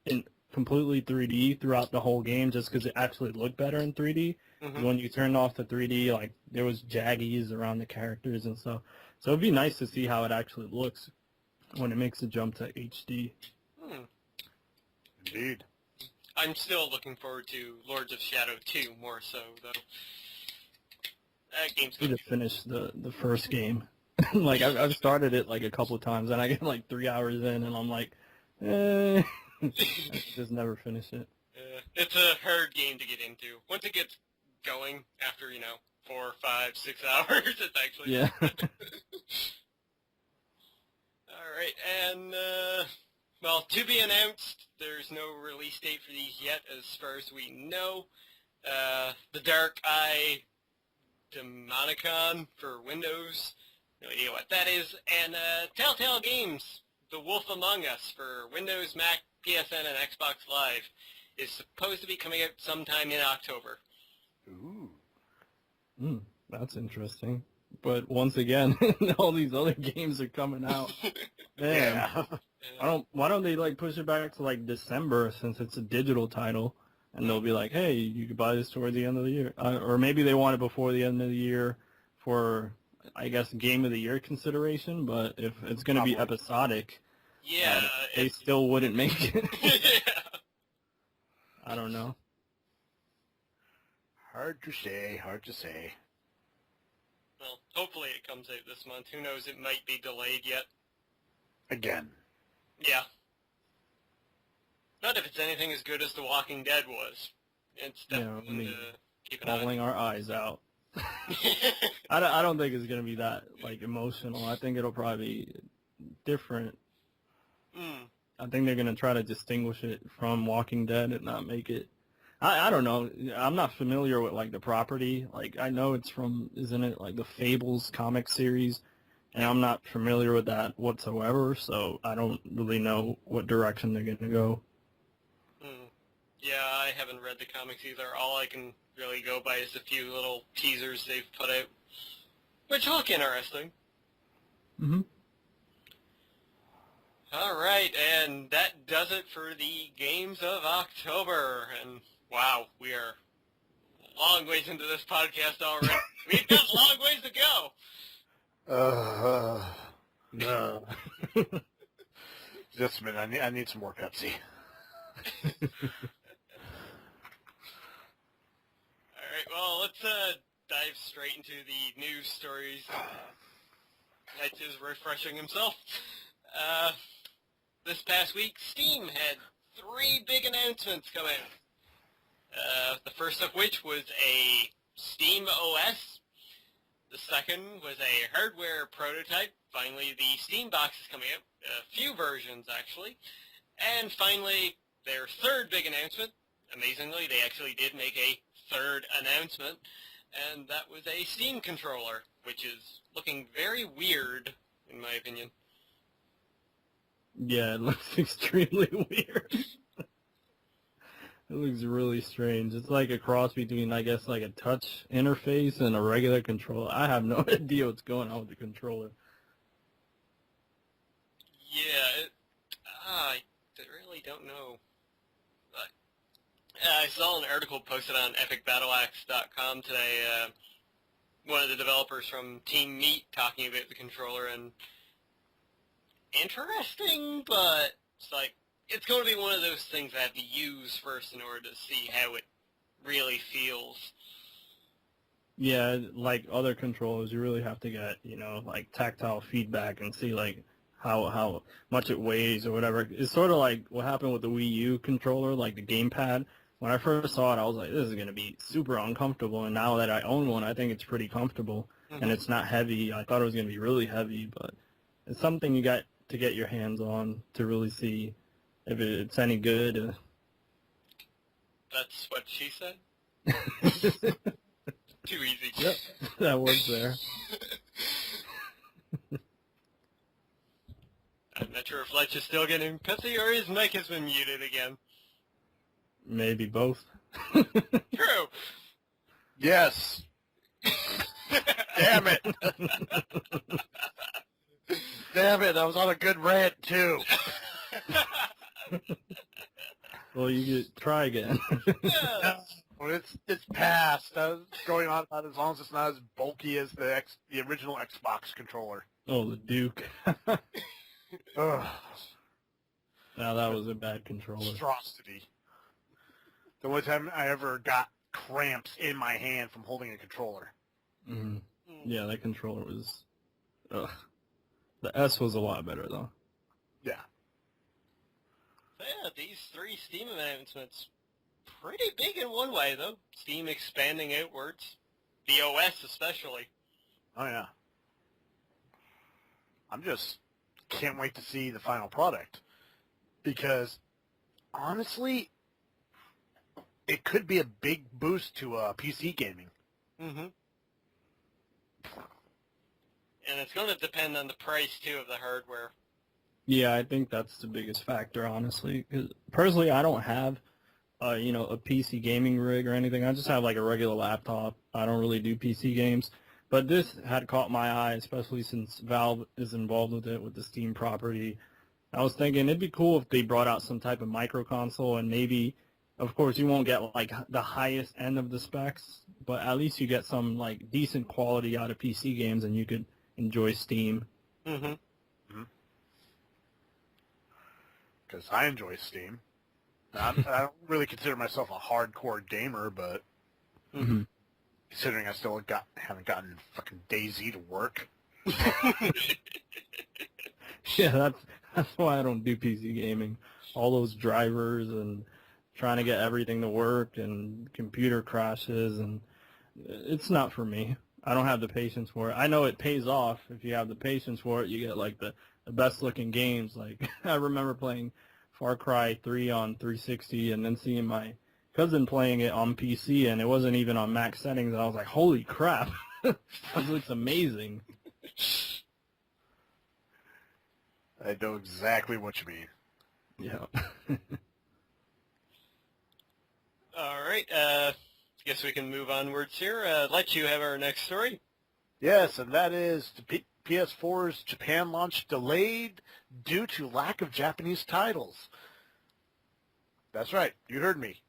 in completely 3D throughout the whole game just because it actually looked better in 3D. When you turned off the 3D, like, there was jaggies around the characters and stuff. So it'd be nice to see how it actually looks when it makes a jump to HD. Indeed. I'm still looking forward to Lords of Shadow 2 more so, though. That game's I need to finish the first game. Like, I've started it, like, a couple of times, and I get, like, 3 hours in, and I'm like, I just never finish it. It's a hard game to get into. Once it gets going, after, you know, 4, 5, 6 hours, it's actually yeah. Alright, and, well, to be announced, there's no release date for these yet, as far as we know. The Dark Eye Demonicon for Windows, no idea what that is, and Telltale Games, The Wolf Among Us for Windows, Mac, PSN, and Xbox Live is supposed to be coming out sometime in October. Ooh. That's interesting. But once again, all these other games are coming out. Man, Yeah. why don't they, like, push it back to, like, December, since it's a digital title, and they'll be like, hey, you could buy this toward the end of the year. Or maybe they want it before the end of the year for, I guess, Game of the Year consideration, but if it's going to be episodic, they still wouldn't make it. Yeah. I don't know. Hard to say, hard to say. Well, hopefully it comes out this month. Who knows, it might be delayed yet. Again. Yeah. Not if it's anything as good as The Walking Dead was. It's definitely one to keep an eye on. Bawling our eyes out. I don't think it's going to be that, like, emotional. I think it'll probably be different. I think they're going to try to distinguish it from Walking Dead and not make it... I don't know. I'm not familiar with, like, the property. Like, I know it's from, isn't it, like, the Fables comic series? And I'm not familiar with that whatsoever, so I don't really know what direction they're going to go. Yeah, I haven't read the comics either. All I can really go by is a few little teasers they've put out, which look interesting. All right, and that does it for the games of October. And wow, we are long ways into this podcast already. We've got a long ways to go. No. Just a minute. I need some more Pepsi. All right, well, let's dive straight into the news stories. That is refreshing himself. This past week, Steam had 3 big announcements come out. The first of which was a SteamOS. The second was a hardware prototype. Finally, the Steam box is coming out. A few versions, actually. And finally, their third big announcement. Amazingly, they actually did make a third announcement. And that was a Steam controller, which is looking very weird, in my opinion. Yeah, it looks extremely weird. It looks really strange. It's like a cross between, I guess, like a touch interface and a regular controller. I have no idea what's going on with the controller. Yeah, I really don't know. I saw an article posted on epicbattleaxe.com today. One of the developers from Team Meat talking about the controller, and interesting, but it's like, it's going to be one of those things I have to use first in order to see how it really feels. Yeah, like other controllers, you really have to get, like tactile feedback and see like how much it weighs or whatever. It's sort of like what happened with the Wii U controller, like the gamepad. When I first saw it, I was like, this is going to be super uncomfortable. And now that I own one, I think it's pretty comfortable. And it's not heavy. I thought it was going to be really heavy, but it's something you got to get your hands on to really see if it's any good. That's what she said? Too easy. Yep, that works there. I'm not sure if Lech is still getting pissy or his mic has been muted again. Maybe both. True. Yes. Damn it. Damn it, I was on a good rant, too. Well, you could try again. Well, it's past. I was going on about as long as it's not as bulky as the original Xbox controller. Oh, the Duke. Ugh. Now that was a bad controller. Monstrosity. The only time I ever got cramps in my hand from holding a controller. Mm-hmm. Yeah, that controller was... Ugh. The S was a lot better, though. Yeah. So yeah, these three Steam announcements, pretty big in one way, though. Steam expanding outwards. The OS especially. Oh, yeah. Can't wait to see the final product. Because, honestly, it could be a big boost to PC gaming. Mm-hmm. And it's going to depend on the price, too, of the hardware. Yeah, I think that's the biggest factor, honestly. 'Cause personally, I don't have, a PC gaming rig or anything. I just have, like, a regular laptop. I don't really do PC games. But this had caught my eye, especially since Valve is involved with it, with the Steam property. I was thinking it'd be cool if they brought out some type of micro console, and maybe, of course, you won't get, like, the highest end of the specs, but at least you get some, like, decent quality out of PC games, and you could enjoy Steam. Mm-hmm. Because I enjoy Steam. I don't really consider myself a hardcore gamer, but considering I still haven't gotten fucking DayZ to work. Yeah, that's why I don't do PC gaming. All those drivers and trying to get everything to work and computer crashes, and it's not for me. I don't have the patience for it. I know it pays off if you have the patience for it. You get like the best looking games. Like I remember playing Far Cry 3 on 360 and then seeing my cousin playing it on PC, and it wasn't even on max settings. I was like, holy crap, this looks amazing. I know exactly what you mean. Yeah. All right. Guess we can move onwards here. Let you have our next story. Yes, and that is the PS4's Japan launch delayed due to lack of Japanese titles. That's right, you heard me.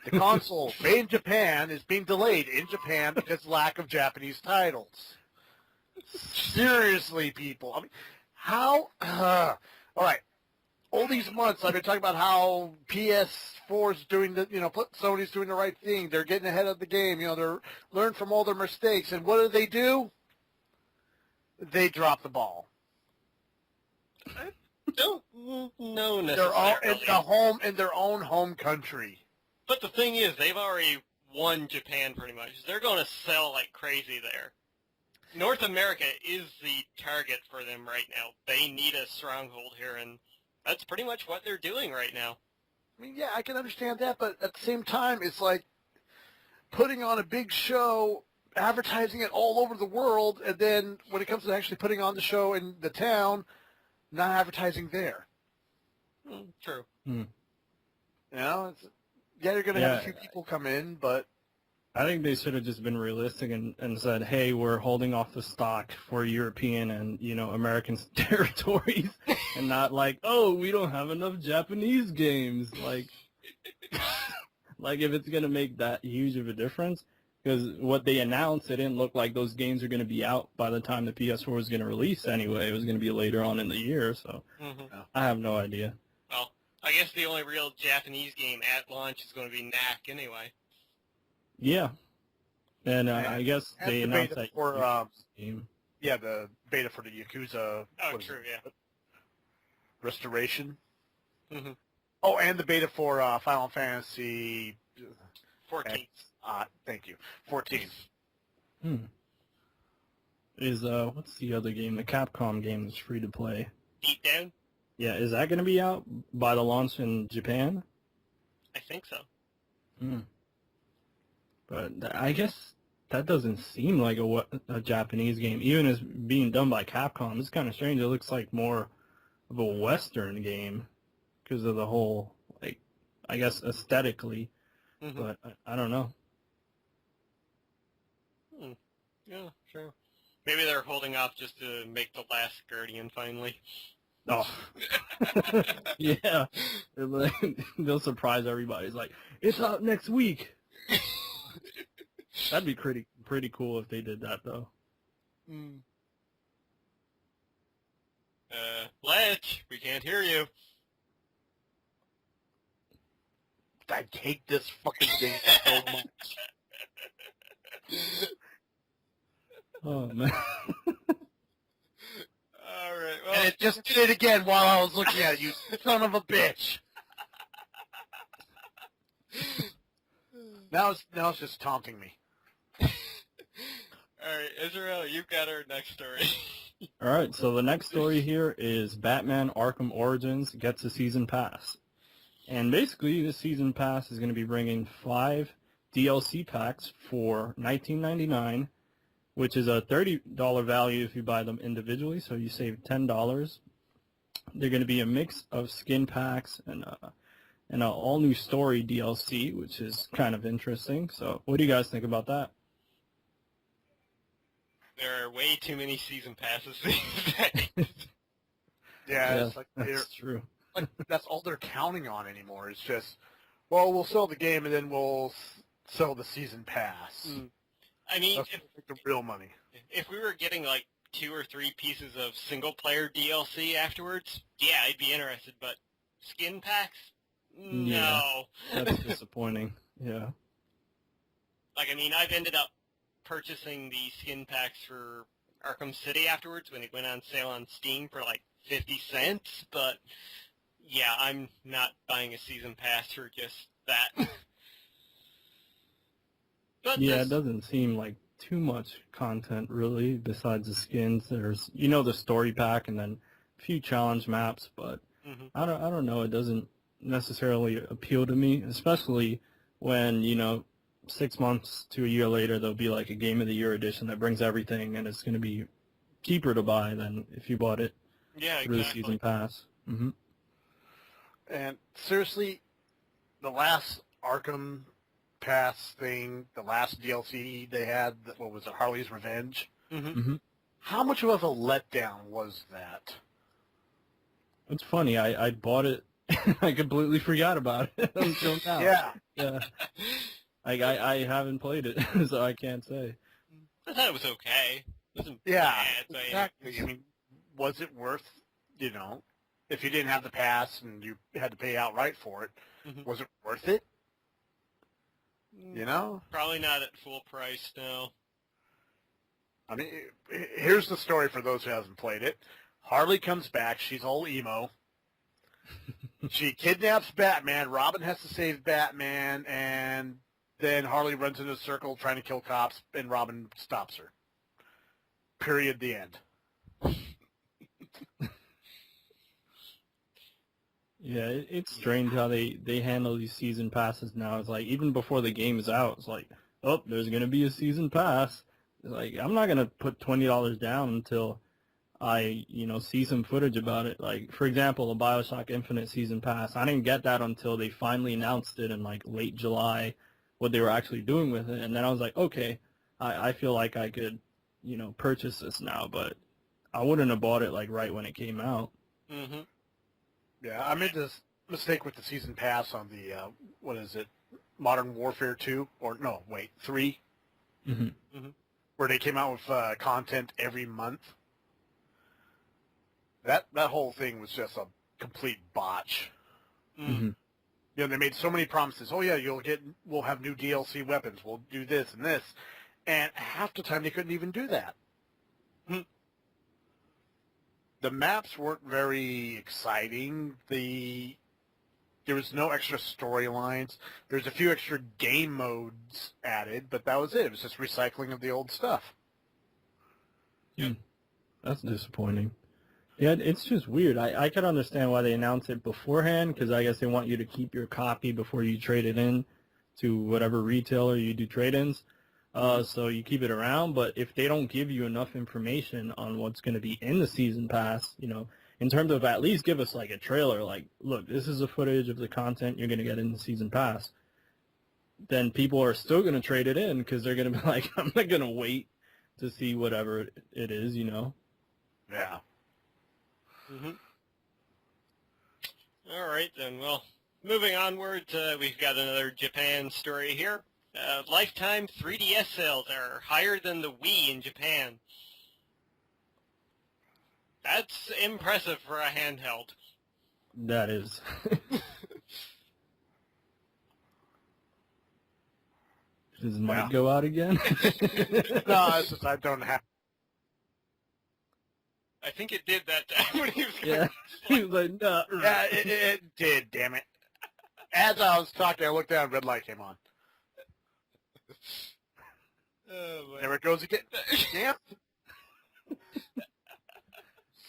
The console made in Japan is being delayed in Japan because of lack of Japanese titles. Seriously, people. I mean, how? All right. All these months I've been talking about how PS4's doing the, Sony's doing the right thing. They're getting ahead of the game. They're learn from all their mistakes. And what do? They drop the ball. Don't know They're all necessarily. in their own home country. But the thing is, they've already won Japan pretty much. They're going to sell like crazy there. North America is the target for them right now. They need a stronghold here, and that's pretty much what they're doing right now. I mean, yeah, I can understand that, but at the same time, it's like putting on a big show, advertising it all over the world, and then when it comes to actually putting on the show in the town, not advertising there. True. You know, yeah, you're going to have a few people come in, but I think they should have just been realistic and said, hey, we're holding off the stock for European and, American territories, and not like, oh, we don't have enough Japanese games. Like if it's going to make that huge of a difference, because what they announced, it didn't look like those games are going to be out by the time the PS4 was going to release anyway. It was going to be later on in the year, so I have no idea. Well, I guess the only real Japanese game at launch is going to be NAC anyway. Yeah, and I guess they announced that for game. Yeah, the beta for the Yakuza. Oh, true, yeah. Restoration. Oh, and the beta for Final Fantasy 14. Thank you, 14. Is what's the other game? The Capcom game that's free to play. Deep Down? Yeah, is that going to be out by the launch in Japan? I think so. But I guess that doesn't seem like a Japanese game, even as being done by Capcom. It's kind of strange. It looks like more of a Western game because of the whole, like, I guess aesthetically. But I don't know. Yeah, sure. Maybe they're holding off just to make The Last Guardian finally. Oh. Yeah. They'll surprise everybody. It's like, it's out next week. That'd be pretty cool if they did that, though. Lech, we can't hear you. I hate this fucking thing so much. Oh, man. All right, well... And it just did it again while I was looking at it, you son of a bitch. Now it's just taunting me. All right, Israel, you've got our next story. All right, so the next story here is Batman Arkham Origins gets a season pass. And basically, this season pass is going to be bringing 5 DLC packs for $19.99, which is a $30 value if you buy them individually, so you save $10. They're going to be a mix of skin packs and an all-new story DLC, which is kind of interesting. So what do you guys think about that? There are way too many season passes these days. Yeah, it's like that's true. Like, that's all they're counting on anymore. It's just, well, we'll sell the game and then we'll sell the season pass. I mean, that's the real money. If we were getting like 2 or 3 pieces of single-player DLC afterwards, yeah, I'd be interested. But skin packs, no. Yeah, that's disappointing. Yeah. Like, I mean, I've ended up purchasing the skin packs for Arkham City afterwards when it went on sale on Steam for like 50 cents, but yeah, I'm not buying a season pass for just that. But yeah, it doesn't seem like too much content really besides the skins. There's, the story pack and then a few challenge maps, but I don't know, it doesn't necessarily appeal to me, especially when, 6 months to a year later, there'll be like a Game of the Year edition that brings everything, and it's going to be cheaper to buy than if you bought it through the season pass. And seriously, the last Arkham Pass thing, the last DLC they had, what was it, Harley's Revenge? How much of a letdown was that? It's funny, I bought it, I completely forgot about it until now. Yeah. I haven't played it, so I can't say. I thought it was okay. It wasn't bad, but exactly. I mean, was it worth, if you didn't have the pass and you had to pay outright for it, was it worth it? Probably not at full price, no. I mean, here's the story for those who haven't played it. Harley comes back. She's all emo. She kidnaps Batman. Robin has to save Batman, and then Harley runs in a circle trying to kill cops, and Robin stops her. Period. The end. Yeah, it's strange how they handle these season passes now. It's like, even before the game is out, it's like, oh, there's going to be a season pass. It's like, I'm not going to put $20 down until I, see some footage about it. Like, for example, a BioShock Infinite season pass. I didn't get that until they finally announced it in, like, late July, what they were actually doing with it. And then I was like, okay, I feel like I could, purchase this now. But I wouldn't have bought it, like, right when it came out. Mm-hmm. Yeah, I made this mistake with the season pass on the, what is it, Modern Warfare 2? Or, no, wait, 3? Mm-hmm. Mm-hmm. Where they came out with content every month. That whole thing was just a complete botch. Mm-hmm. They made so many promises. Oh, yeah, we'll have new DLC weapons. We'll do this and this. And half the time they couldn't even do that. The maps weren't very exciting. There was no extra storylines. There's a few extra game modes added, but that was it. It was just recycling of the old stuff. Yeah. That's disappointing. Yeah, it's just weird. I can understand why they announce it beforehand, because I guess they want you to keep your copy before you trade it in to whatever retailer you do trade-ins. So you keep it around, but if they don't give you enough information on what's going to be in the season pass, in terms of at least give us like a trailer, like, look, this is the footage of the content you're going to get in the season pass, then people are still going to trade it in because they're going to be like, I'm not going to wait to see whatever it is, Yeah. Mm-hmm. All right, then. Well, moving onward, we've got another Japan story here. Lifetime 3DS sales are higher than the Wii in Japan. That's impressive for a handheld. That is. Does Mike go out again? No, it's just I don't have. I think it did that time when he was going. Yeah. He was like, no. Yeah, it did, damn it. As I was talking, I looked down, red light came on. Oh, There it goes again. Damn.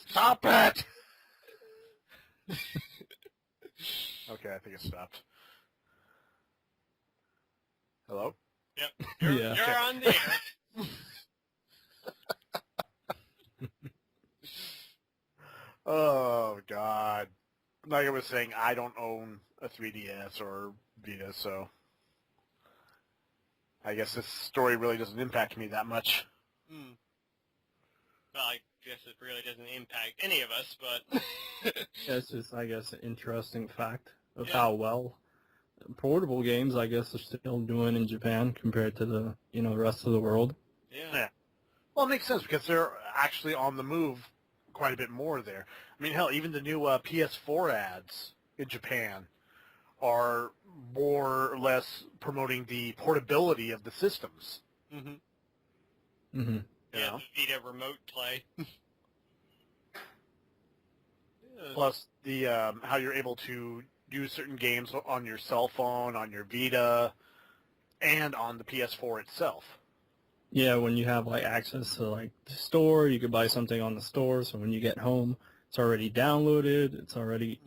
Stop it! Okay, I think it stopped. Hello? Yep. Yeah. You're on the air. Oh, God. Like I was saying, I don't own a 3DS or Vita, so I guess this story really doesn't impact me that much. Hmm. Well, I guess it really doesn't impact any of us, but... Yeah, it's just, I guess, an interesting fact of how well portable games, I guess, are still doing in Japan compared to the, rest of the world. Yeah. Well, it makes sense because they're actually on the move quite a bit more there. I mean, hell, even the new PS4 ads in Japan are more or less promoting the portability of the systems. Mm-hmm. Mm-hmm. Yeah, the Vita remote play. Plus the how you're able to use certain games on your cell phone, on your Vita, and on the PS4 itself. Yeah, when you have like access to like the store, you could buy something on the store. So when you get home, it's already downloaded. It's already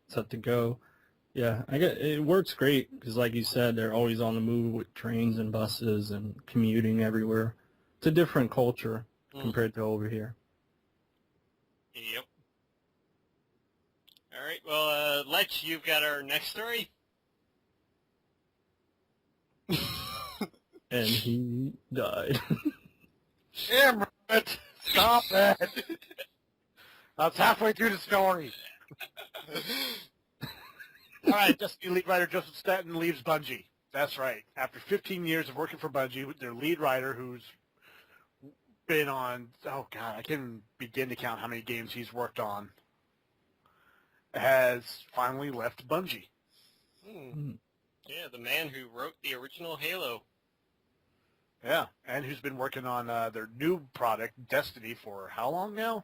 set to go. Yeah, I get it works great because, like you said, they're always on the move with trains and buses and commuting everywhere. It's a different culture compared to over here. Yep. All right. Well, Lech, you've got our next story. And he died. Damn it! Stop it! That's halfway through the story. All right, Destiny lead writer Joseph Staten leaves Bungie. That's right. After 15 years of working for Bungie, their lead writer, who's been on, oh God, I can't begin to count how many games he's worked on, has finally left Bungie. Yeah, the man who wrote the original Halo. Yeah, and who's been working on their new product, Destiny, for how long now?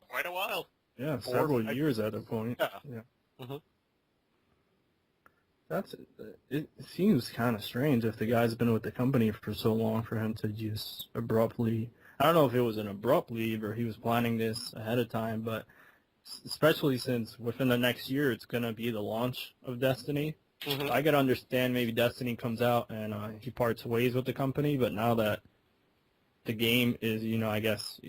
Quite a while. Yeah, 4 several years at a point. Yeah. Yeah. Mhm. It seems kind of strange if the guy's been with the company for so long for him to just abruptly, I don't know if it was an abrupt leave or he was planning this ahead of time, but especially since within the next year it's going to be the launch of Destiny. Mhm. I could understand maybe Destiny comes out and he parts ways with the company, but now that the game is, I guess,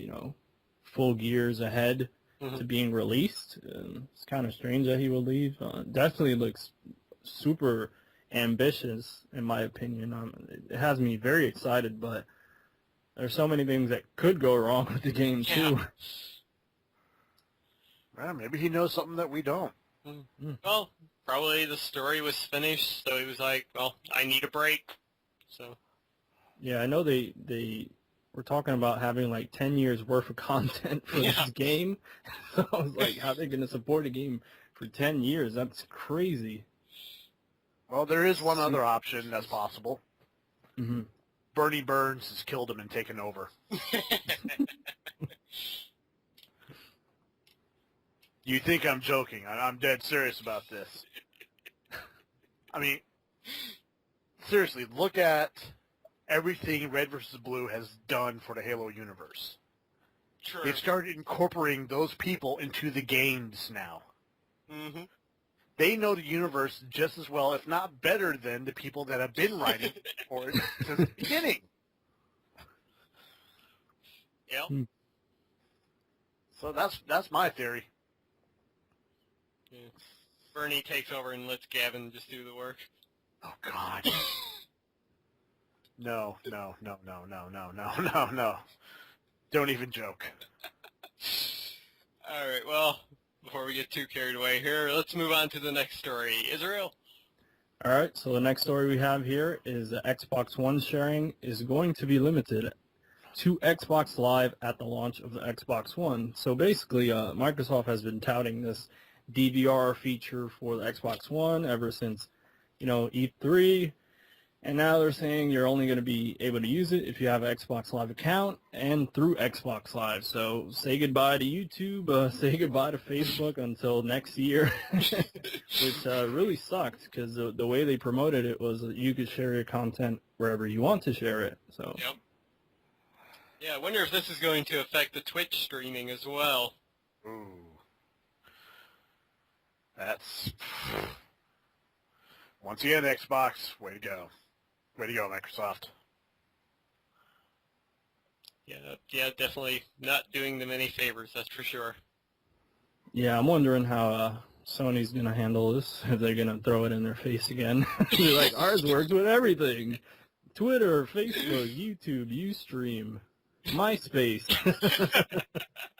full gears ahead to being released, it's kind of strange that he will leave. Destiny looks super ambitious, in my opinion. It has me very excited, but there's so many things that could go wrong with the game, too. Well, maybe he knows something that we don't. Well, probably the story was finished, so he was like, well, I need a break. So. Yeah, I know they were talking about having like 10 years worth of content for this game. So I was like, how are they going to support a game for 10 years? That's crazy. Well, there is one other option that's possible. Mm-hmm. Bernie Burns has killed him and taken over. You think I'm joking. I'm dead serious about this. I mean, seriously, look at everything Red vs. Blue has done for the Halo universe. True. They've started incorporating those people into the games now. Mm-hmm. They know the universe just as well, if not better, than the people that have been writing for it since the beginning. Yep. So that's my theory. Yeah. Bernie takes over and lets Gavin just do the work. Oh, God. No. Don't even joke. All right, well, before we get too carried away here, let's move on to the next story. Israel? All right, so the next story we have here is that Xbox One sharing is going to be limited to Xbox Live at the launch of the Xbox One. So basically, Microsoft has been touting this DVR feature for the Xbox One ever since, E3. And now they're saying you're only going to be able to use it if you have an Xbox Live account and through Xbox Live. So say goodbye to YouTube, say goodbye to Facebook until next year, which really sucked because the way they promoted it was that you could share your content wherever you want to share it. So. Yep. Yeah, I wonder if this is going to affect the Twitch streaming as well. Ooh. That's... Once again, Xbox, way to go. Way to go, Microsoft. Yeah, definitely not doing them any favors, that's for sure. Yeah, I'm wondering how Sony's going to handle this, if they're going to throw it in their face again. They're like, ours works with everything. Twitter, Facebook, YouTube, Ustream, MySpace.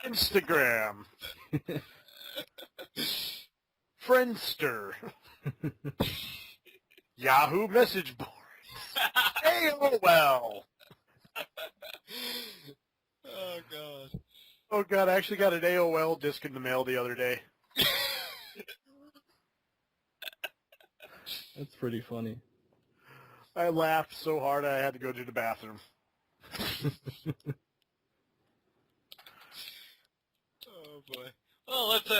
Instagram. Friendster. Yahoo message boards. AOL. Oh, God. Oh, God, I actually got an AOL disc in the mail the other day. That's pretty funny. I laughed so hard I had to go to the bathroom. Oh, boy. Well, let's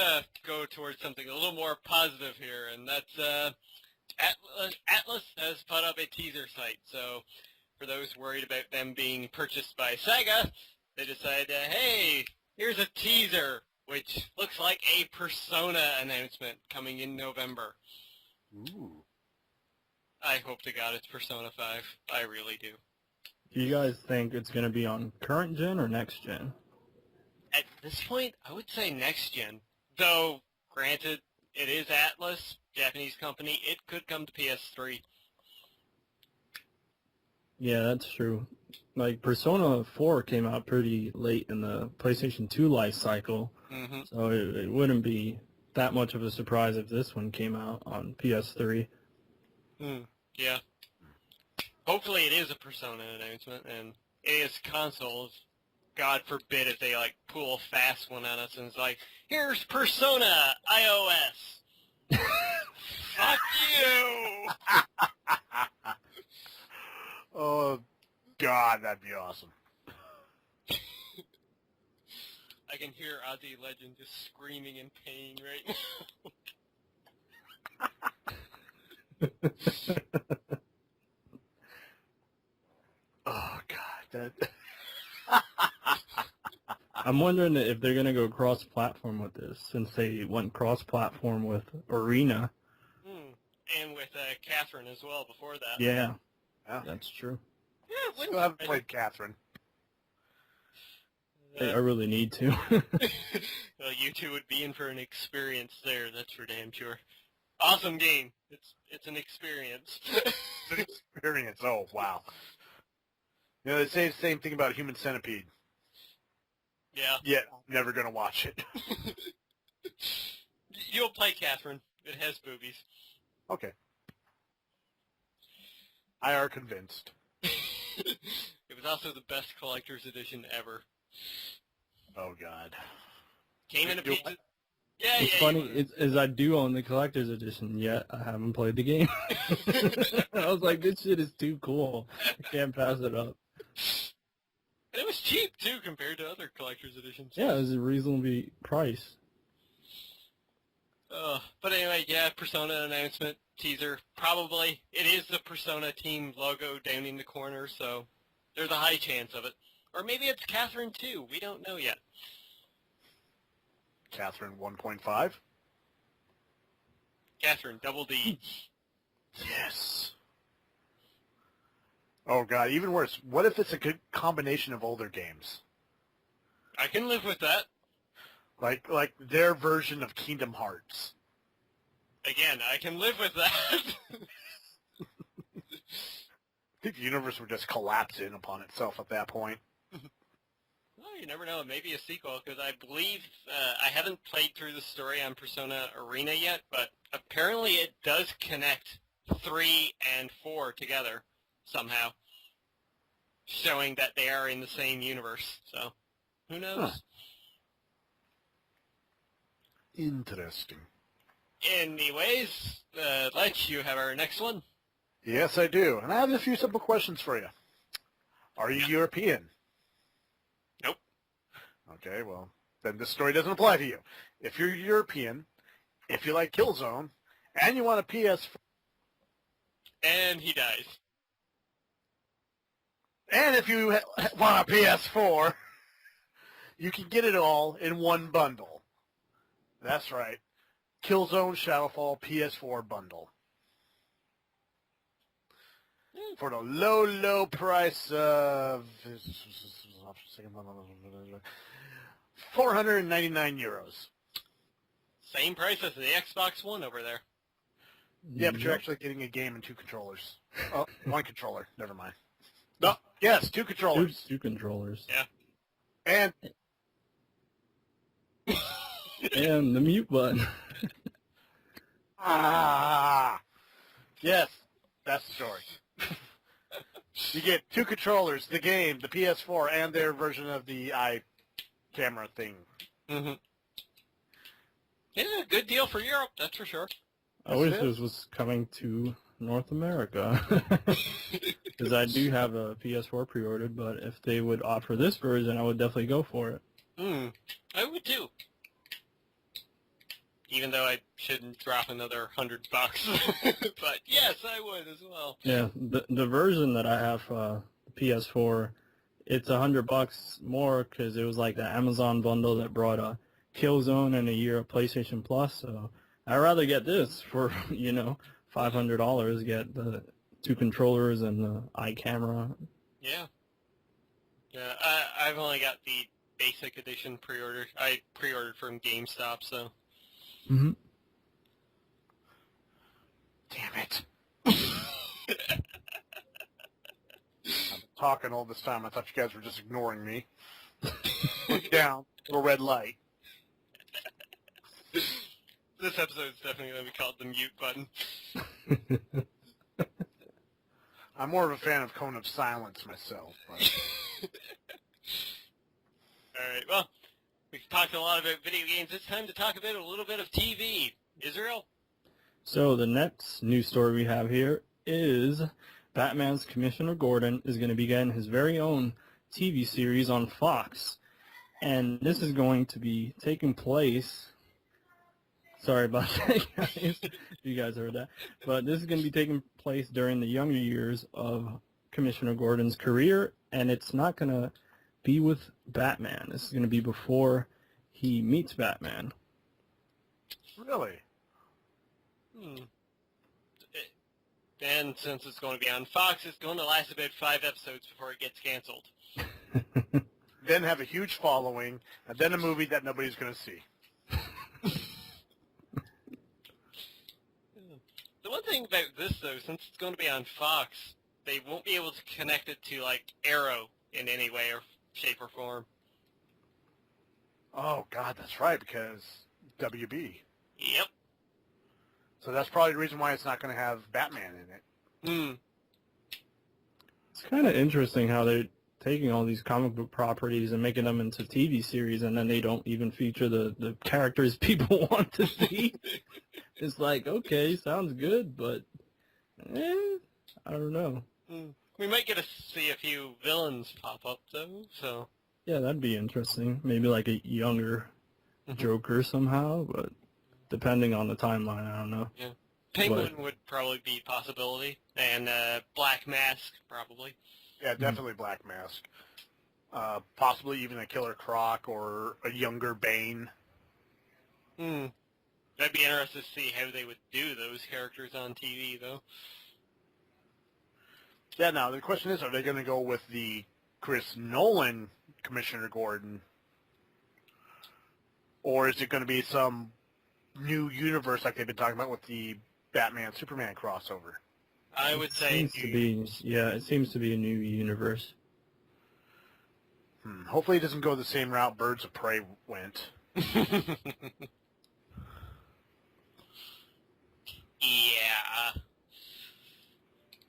go towards something a little more positive here, and that's Atlas has put up a teaser site. So for those worried about them being purchased by Sega, they decided, hey, here's a teaser, which looks like a Persona announcement coming in November. Ooh. I hope to God it's Persona 5. I really do. Do you guys think it's going to be on current gen or next gen? At this point, I would say next gen. Though, granted, it is Atlas, Japanese company. It could come to PS3. Yeah, that's true. Like, Persona 4 came out pretty late in the PlayStation 2 life cycle, so it wouldn't be that much of a surprise if this one came out on PS3. Yeah. Hopefully it is a Persona announcement, and it is consoles. God forbid if they, like, pull a fast one on us and it's like, here's Persona iOS. Fuck you! Oh, God, that'd be awesome. I can hear Ozzy Legend just screaming in pain right now. Oh God, I'm wondering if they're gonna go cross-platform with this, since they went cross-platform with Arena. And with Catherine as well before that. Yeah, yeah. that's true. Yeah, Still haven't played Catherine. I really need to. Well, you two would be in for an experience there. That's for damn sure. Awesome game. It's an experience. It's an experience. Oh wow. You know, they say the same thing about Human Centipede. Yeah. Yet I'm never gonna watch it. You'll play Catherine. It has boobies. Okay. I are convinced. It was also the best collector's edition ever. Oh God. Came in a You- pizza. Yeah, It's funny, is I do own the collector's edition, yet I haven't played the game. I was like, this shit is too cool. I can't pass it up. And it was cheap too compared to other collector's editions. Yeah, it was a reasonably priced. But anyway, yeah, Persona announcement teaser. Probably it is the Persona team logo down in the corner, so there's a high chance of it. Or maybe it's Catherine too. We don't know yet. Catherine 1.5. Catherine, double D. Yes. Oh God, even worse. What if it's a good combination of older games? I can live with that. Like their version of Kingdom Hearts. Again, I can live with that. I think the universe would just collapse in upon itself at that point. Well, you never know. Maybe a sequel, because I believe I haven't played through the story on Persona Arena yet, but apparently it does connect 3 and 4 together somehow, showing that they are in the same universe. So, who knows? Huh. Interesting. Anyways, Lech, you have our next one. Yes, I do. And I have a few simple questions for you. Are you European? Nope. Okay, well, then this story doesn't apply to you. If you're European, if you like Killzone, and you want a PS4, And he dies. and if you want a PS4, you can get it all in one bundle. That's right. Killzone Shadowfall PS4 bundle. For the low, low price of €499. Same price as the Xbox One over there. Yeah, but you're actually getting a game and 2 controllers. Oh, 1 controller. Never mind. No, yes, 2 controllers. Two controllers. Yeah. And And the mute button. yes, that's the story. You get 2 controllers, the game, the PS4, and their version of the camera thing. Mm-hmm. Yeah, good deal for Europe, that's for sure. I wish this was coming to North America. Because I do have a PS4 pre-ordered, but if they would offer this version, I would definitely go for it. I would too. Even though I shouldn't drop another $100. But yes, I would as well. Yeah, the version that I have for the PS4, it's $100 more because it was like the Amazon bundle that brought a Killzone and a year of PlayStation Plus. So I'd rather get this for, $500, get the 2 controllers and the iCamera. Yeah. Yeah, I've only got the basic edition pre-ordered. I pre-ordered from GameStop, so. Mm-hmm. Damn it. I'm talking all this time. I thought you guys were just ignoring me. Look down. Little red light. This episode is definitely going to be called the mute button. I'm more of a fan of Cone of Silence myself. But... Alright, well, we've talked a lot about video games. It's time to talk about a little bit of TV. Israel? So the next news story we have here is Batman's Commissioner Gordon is going to be getting his very own TV series on Fox. And this is going to be taking place. Sorry about that, guys. If you guys heard that. But this is going to be taking place during the younger years of Commissioner Gordon's career, and it's not going to be with Batman. This is going to be before he meets Batman. Really? And since it's going to be on Fox, it's going to last about 5 episodes before it gets canceled. Then have a huge following, and then a movie that nobody's going to see. The one thing about this, though, since it's going to be on Fox, they won't be able to connect it to, like, Arrow in any way or shape or form. Oh, God, that's right, because WB. Yep. So that's probably the reason why it's not going to have Batman in it. It's kind of interesting how they're taking all these comic book properties and making them into TV series, and then they don't even feature the characters people want to see. It's like, okay, sounds good, but I don't know. We might get to see a few villains pop up, though, so... Yeah, that'd be interesting. Maybe like a younger Joker somehow, but depending on the timeline, I don't know. Yeah. Penguin would probably be a possibility, and Black Mask, probably. Yeah, definitely Black Mask. Possibly even a Killer Croc or a younger Bane. I'd be interested to see how they would do those characters on TV, though. Yeah, now the question is, are they going to go with the Chris Nolan Commissioner Gordon? Or is it going to be some new universe like they've been talking about with the Batman-Superman crossover? I would say it seems to be a new universe. Hopefully it doesn't go the same route Birds of Prey went. Yeah.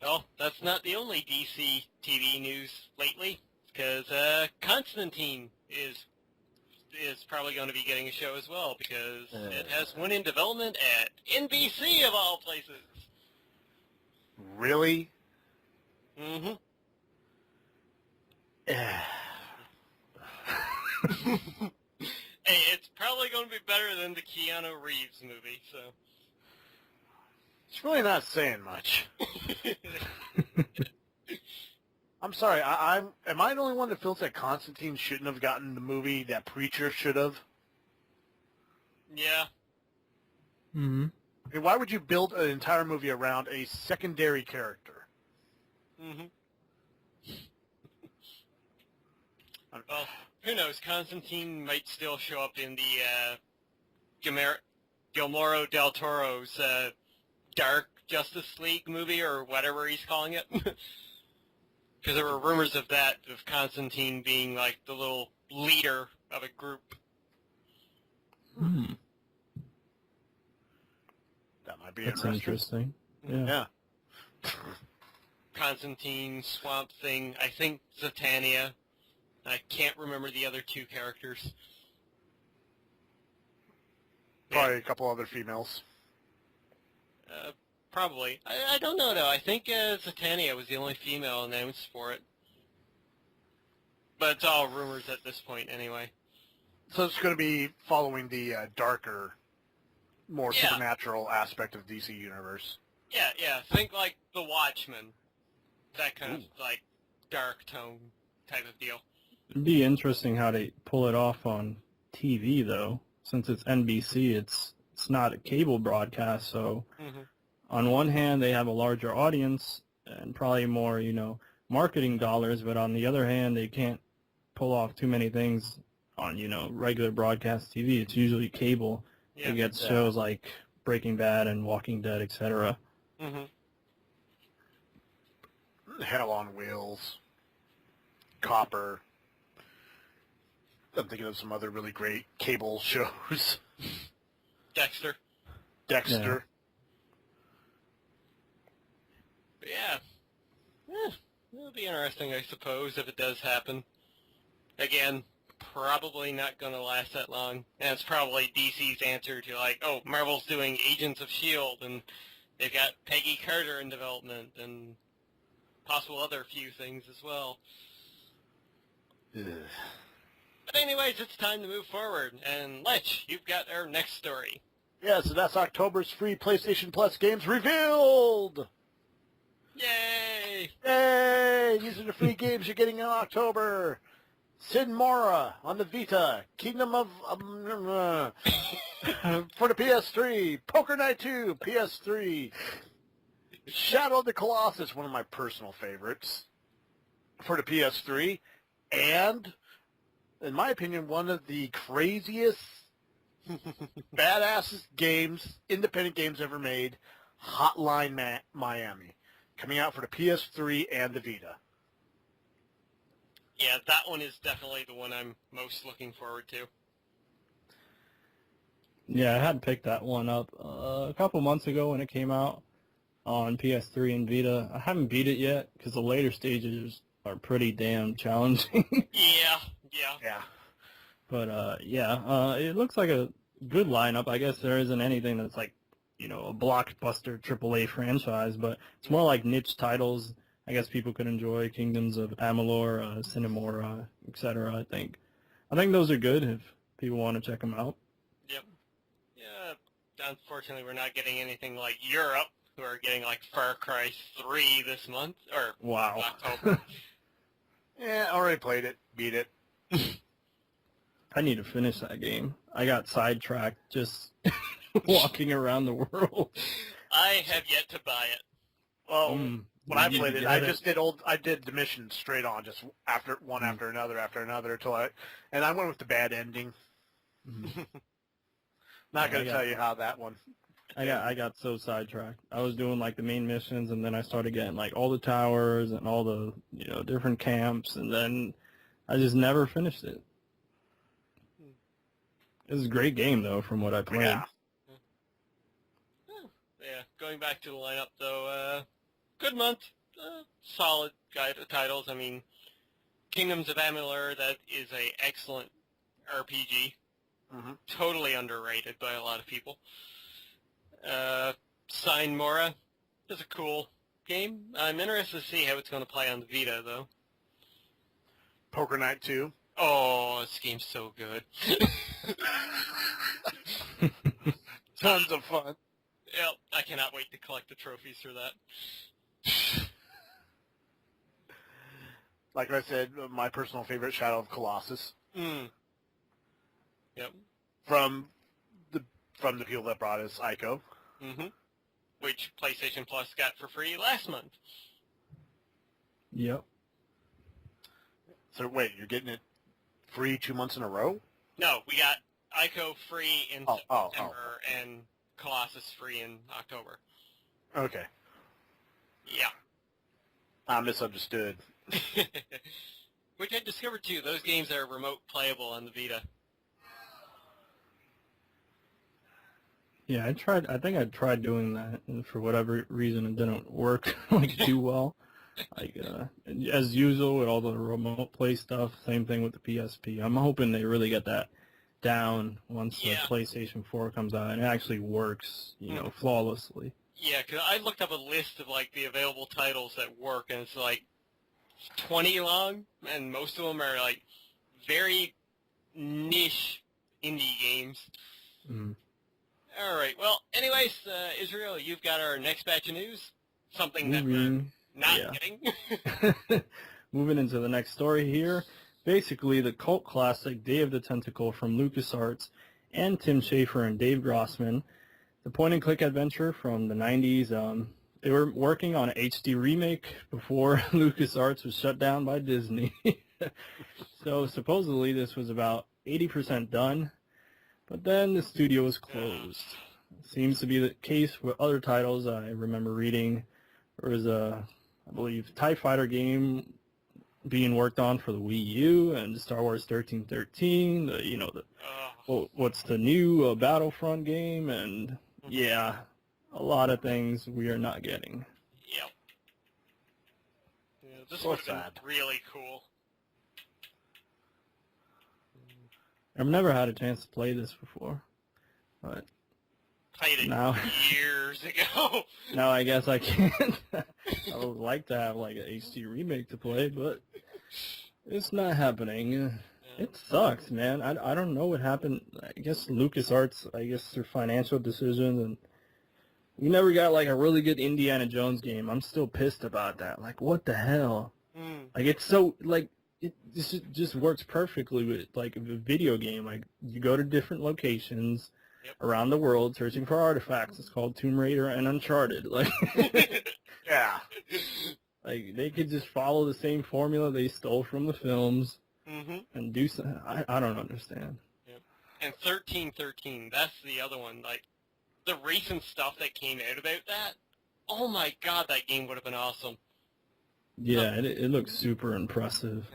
Well, that's not the only DC TV news lately, because Constantine is probably going to be getting a show as well, because it has one in development at NBC of all places. Really? Mm-hmm. Hey, it's probably going to be better than the Keanu Reeves movie, so... It's really not saying much. I'm sorry, am I the only one that feels that Constantine shouldn't have gotten the movie that Preacher should have? Yeah. Mm-hmm. I mean, why would you build an entire movie around a secondary character? Mm-hmm. Well, who knows? Constantine might still show up in the Guillermo del Toro's Dark Justice League movie, or whatever he's calling it. Because there were rumors of that, of Constantine being like the little leader of a group. That might be That's interesting. Yeah. Constantine, Swamp Thing, I think Zatanna. I can't remember the other 2 characters. Probably a couple other females. Probably. I don't know, though. I think Zatanna was the only female announced for it. But it's all rumors at this point, anyway. So it's going to be following the darker, more supernatural aspect of DC Universe. Yeah. Think like The Watchmen. That kind of, like, dark tone type of deal. It'd be interesting how they pull it off on TV, though. Since it's NBC, it's not a cable broadcast, so... On one hand, they have a larger audience and probably more, marketing dollars, but on the other hand, they can't pull off too many things on, regular broadcast TV. It's usually cable. It gets shows like Breaking Bad and Walking Dead, etc. Hell on Wheels. Copper. I'm thinking of some other really great cable shows. Dexter. Yeah. But it'll be interesting, I suppose, if it does happen. Again, probably not going to last that long. And it's probably DC's answer to, like, oh, Marvel's doing Agents of S.H.I.E.L.D., and they've got Peggy Carter in development, and possible other few things as well. Ugh. But anyways, it's time to move forward. And Lech, you've got our next story. Yeah, so that's October's free PlayStation Plus games revealed! Yay! Yay! These are the free games you're getting in October. Sin Mora on the Vita, Kingdom of for the PS3, Poker Night 2, PS3, Shadow of the Colossus, one of my personal favorites, for the PS3, and, in my opinion, one of the craziest, badass games, independent games ever made, Hotline Miami, coming out for the PS3 and the Vita. Yeah, that one is definitely the one I'm most looking forward to. Yeah, I had picked that one up a couple months ago when it came out on PS3 and Vita. I haven't beat it yet because the later stages are pretty damn challenging. Yeah. But it looks like a good lineup. I guess there isn't anything that's like, a blockbuster AAA franchise, but it's more like niche titles. I guess people could enjoy Kingdoms of Amalur, Cinemora, etc. I think those are good if people want to check them out. Yep. Yeah, unfortunately we're not getting anything like Europe, who are getting like Far Cry 3 this month, or Wow. October. Yeah, already played it, beat it. I need to finish that game. I got sidetracked just walking around the world. I have yet to buy it. Well, when I you played it, get I it. just did the mission straight on, just after another, and I went with the bad ending. Not going to tell you how that one. I got so sidetracked. I was doing like the main missions, and then I started getting like all the towers and all the different camps, and then I just never finished it. It was a great game though, from what I played. Yeah. Yeah, going back to the lineup though, good month, solid guide titles. I mean, Kingdoms of Amalur, that is a excellent RPG, totally underrated by a lot of people. Sign Mora is a cool game. I'm interested to see how it's going to play on the Vita though. Poker Night 2. Oh, this game's so good. Tons of fun. Yep, I cannot wait to collect the trophies for that. Like I said, my personal favorite, Shadow of Colossus. Yep. From the people that brought us Ico. Which PlayStation Plus got for free last month. Yep. So wait, you're getting it free 2 months in a row? No, we got Ico free in September and Colossus free in October. Okay. Yeah. I misunderstood. Which I discovered too, those games are remote playable on the Vita. Yeah, I think I tried doing that, and for whatever reason it didn't work like too well. Like as usual with all the remote play stuff, same thing with the PSP. I'm hoping they really get that down once the PlayStation 4 comes out and it actually works, flawlessly. Yeah, because I looked up a list of like the available titles that work, and it's like 20 long, and most of them are like very niche indie games. All right. Well, anyways, Israel, you've got our next batch of news. Something that we're not getting. Moving into the next story here. Basically, the cult classic Day of the Tentacle from LucasArts and Tim Schafer and Dave Grossman, the point-and-click adventure from the 90s. They were working on an HD remake before LucasArts was shut down by Disney. So supposedly this was about 80% done, but then the studio was closed. Seems to be the case with other titles. I remember reading there was a, I believe, TIE Fighter game being worked on for the Wii U, and Star Wars 1313, what's the new Battlefront game, and yeah, a lot of things we are not getting. Yep. Yeah, this So would have sad. been really cool. I've never had a chance to play this before, but Played it now, years ago. now I guess I can't. I would like to have like an HD remake to play, but it's not happening. It sucks, man. I don't know what happened. I guess LucasArts, I guess their financial decisions, and we never got like a really good Indiana Jones game. I'm still pissed about that. Like, what the hell? Like, it's so like it just works perfectly with like a video game. Like, you go to different locations around the world searching for artifacts. It's called Tomb Raider and Uncharted. Like, Yeah. like they could just follow the same formula they stole from the films and do something. I don't understand. And 1313, that's the other one. Like, the recent stuff that came out about that, oh my god, that game would have been awesome. Yeah, it looks super impressive.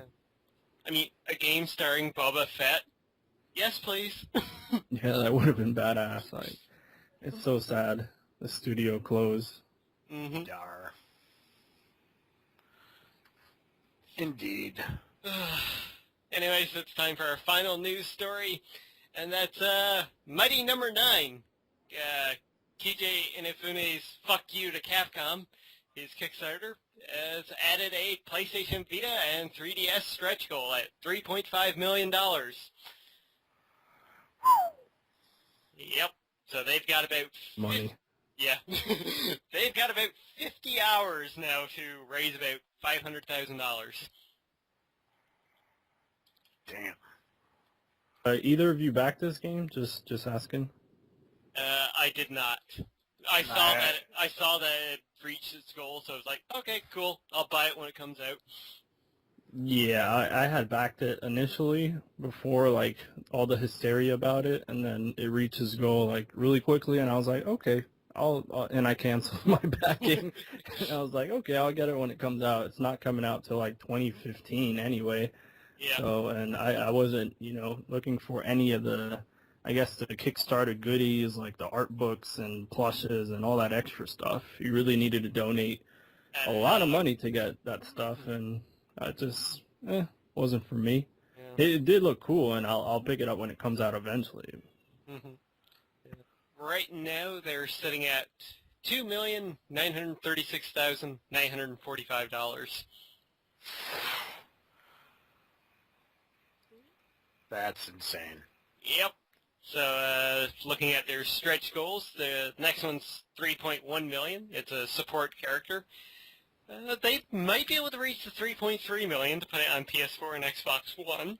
I mean, a game starring Boba Fett? Yes, please. Yeah, that would have been badass. Like, it's so sad the studio closed. Dar. Indeed. Anyways, it's time for our final news story, and that's Mighty Number 9. KJ Inafune's Fuck You to Capcom, his Kickstarter, has added a PlayStation Vita and 3DS stretch goal at $3.5 million. Yep. So they've got about... Money. Yeah. They've got about 50 hours now to raise about $500,000. Damn. Either of you backed this game? Just asking. I did not. I saw that it reached its goal, so I was like, okay, cool. I'll buy it when it comes out. Yeah, I had backed it initially before like all the hysteria about it, and then it reached its goal like really quickly, and I was like, okay, and I canceled my backing. And I was like, okay, I'll get it when it comes out. It's not coming out till like 2015 anyway. Yeah. So, and I wasn't, looking for any of the, I guess, the Kickstarter goodies like the art books and plushes and all that extra stuff. You really needed to donate a lot of money to get that stuff, and I just, wasn't for me. Yeah. It did look cool, and I'll pick it up when it comes out eventually. Right now, they're sitting at $2,936,945. That's insane. Yep. So, looking at their stretch goals, the next one's $3.1 million. It's a support character. They might be able to reach the $3.3 million to put it on PS4 and Xbox One.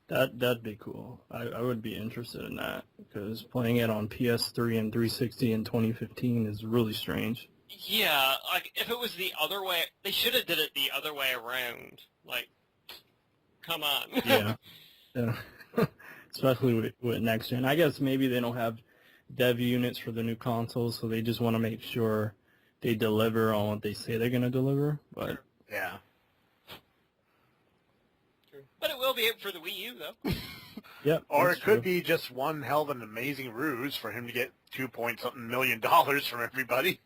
That'd be cool. I would be interested in that, because playing it on PS3 and 360 in 2015 is really strange. Yeah, like, if it was the other way, they should have did it the other way around. Like, come on. Yeah. Especially with next gen. I guess maybe they don't have dev units for the new consoles, so they just want to make sure they deliver on what they say they're going to deliver. But yeah. But it will be out for the Wii U, though. Yep. Or it could be just one hell of an amazing ruse for him to get $2-point-something million from everybody.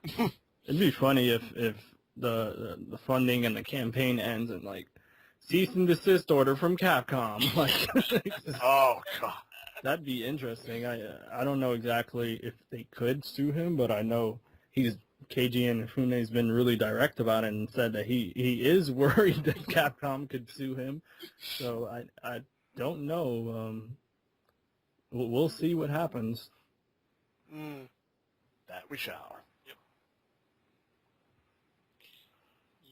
It'd be funny if the funding and the campaign ends and like cease and desist order from Capcom. Like, oh god, that'd be interesting. I don't know exactly if they could sue him, but I know KG Inafune's been really direct about it and said that he is worried that Capcom could sue him. So I don't know. We'll see what happens. That we shall. Yep.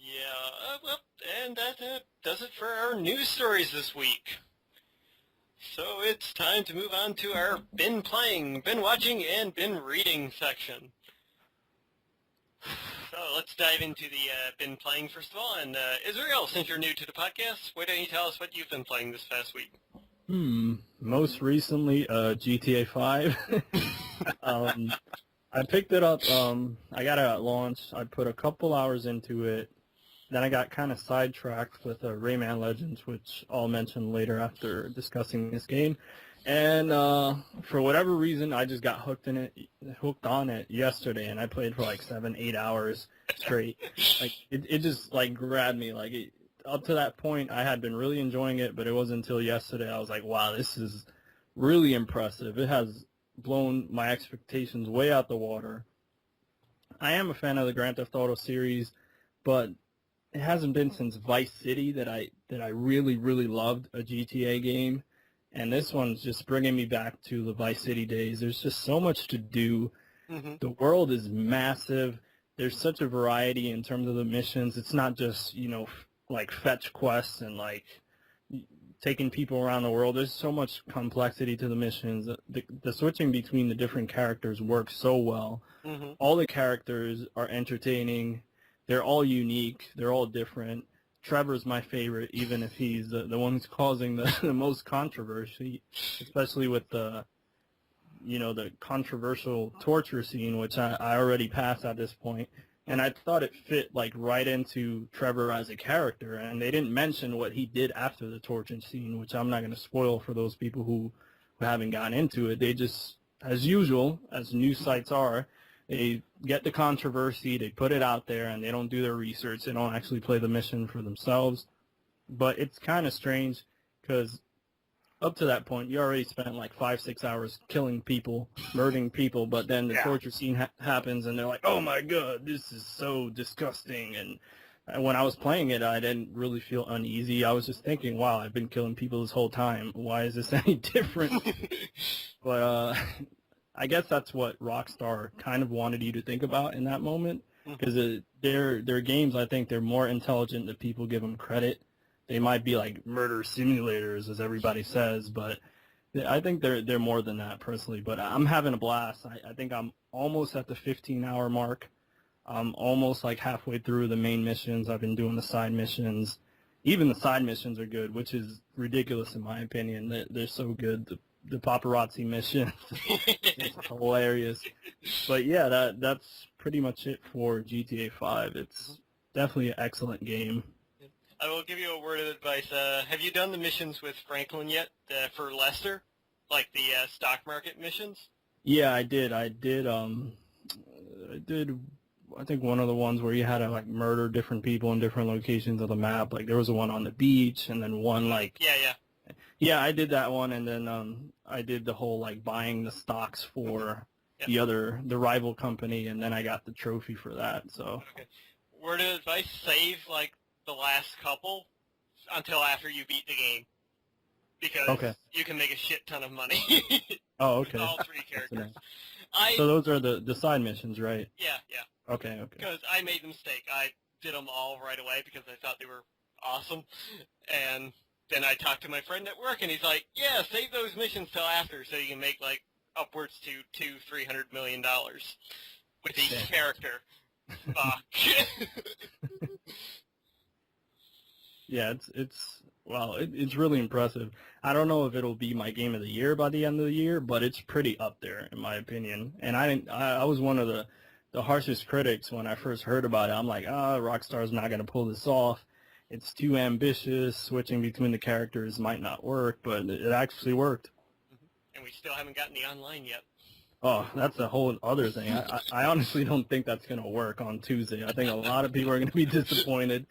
Yeah, well, and that does it for our news stories this week. So it's time to move on to our been playing, been watching, and been reading section. So let's dive into the been playing first of all. And Israel, since you're new to the podcast, why don't you tell us what you've been playing this past week? Most recently, GTA 5. I picked it up. I got it at launch. I put a couple hours into it. Then I got kind of sidetracked with Rayman Legends, which I'll mention later after discussing this game. And for whatever reason, I just got hooked on it yesterday, and I played for like 7-8 hours straight. Like it just like grabbed me. Like up to that point, I had been really enjoying it, but it wasn't until yesterday I was like, wow, this is really impressive. It has blown my expectations way out the water. I am a fan of the Grand Theft Auto series, but it hasn't been since Vice City that I really loved a GTA game, and this one's just bringing me back to the Vice City days. There's just so much to do. Mm-hmm. The world is massive. There's such a variety in terms of the missions. It's not just, like fetch quests and like taking people around the world. There's so much complexity to the missions. The switching between the different characters works so well. Mm-hmm. All the characters are entertaining. They're all unique. They're all different. Trevor's my favorite, even if he's the one who's causing the most controversy, especially with the controversial torture scene, which I already passed at this point. And I thought it fit like right into Trevor as a character, and they didn't mention what he did after the torture scene, which I'm not going to spoil for those people who haven't gotten into it. They just, as usual, as news sites are, they get the controversy, they put it out there, and they don't do their research. They don't actually play the mission for themselves. But it's kind of strange because up to that point, you already spent like 5-6 hours killing people, murdering people, but then the torture scene happens, and they're like, oh my god, this is so disgusting. And when I was playing it, I didn't really feel uneasy. I was just thinking, wow, I've been killing people this whole time. Why is this any different? But I guess that's what Rockstar kind of wanted you to think about in that moment, because their games, I think they're more intelligent than people give them credit. They might be like murder simulators, as everybody says, but I think they're more than that, personally. But I'm having a blast. I think I'm almost at the 15-hour mark. I'm almost like halfway through the main missions. I've been doing the side missions. Even the side missions are good, which is ridiculous in my opinion. They're so good. The paparazzi mission, it's hilarious. But yeah, that's pretty much it for GTA 5. It's definitely an excellent game. I will give you a word of advice. Have you done the missions with Franklin yet for Lester, like the stock market missions? Yeah, I did. I think one of the ones where you had to like murder different people in different locations of the map. Like there was a one on the beach, and then one like yeah, I did that one, and then I did the whole like buying the stocks for the rival company, and then I got the trophy for that. So word of advice: save like the last couple until after you beat the game, because you can make a shit ton of money. Oh, okay. With all three characters. So those are the side missions, right? Yeah. Okay. Because I made the mistake. I did them all right away because I thought they were awesome, and then I talked to my friend at work, and he's like, "Yeah, save those missions till after, so you can make like upwards to $200-300 million with each character." Fuck. Yeah, it's really impressive. I don't know if it'll be my game of the year by the end of the year, but it's pretty up there in my opinion. And I was one of the harshest critics when I first heard about it. I'm like, Rockstar's not going to pull this off. It's too ambitious. Switching between the characters might not work, but it actually worked. And we still haven't gotten the online yet. Oh, that's a whole other thing. I honestly don't think that's going to work on Tuesday. I think a lot of people are going to be disappointed.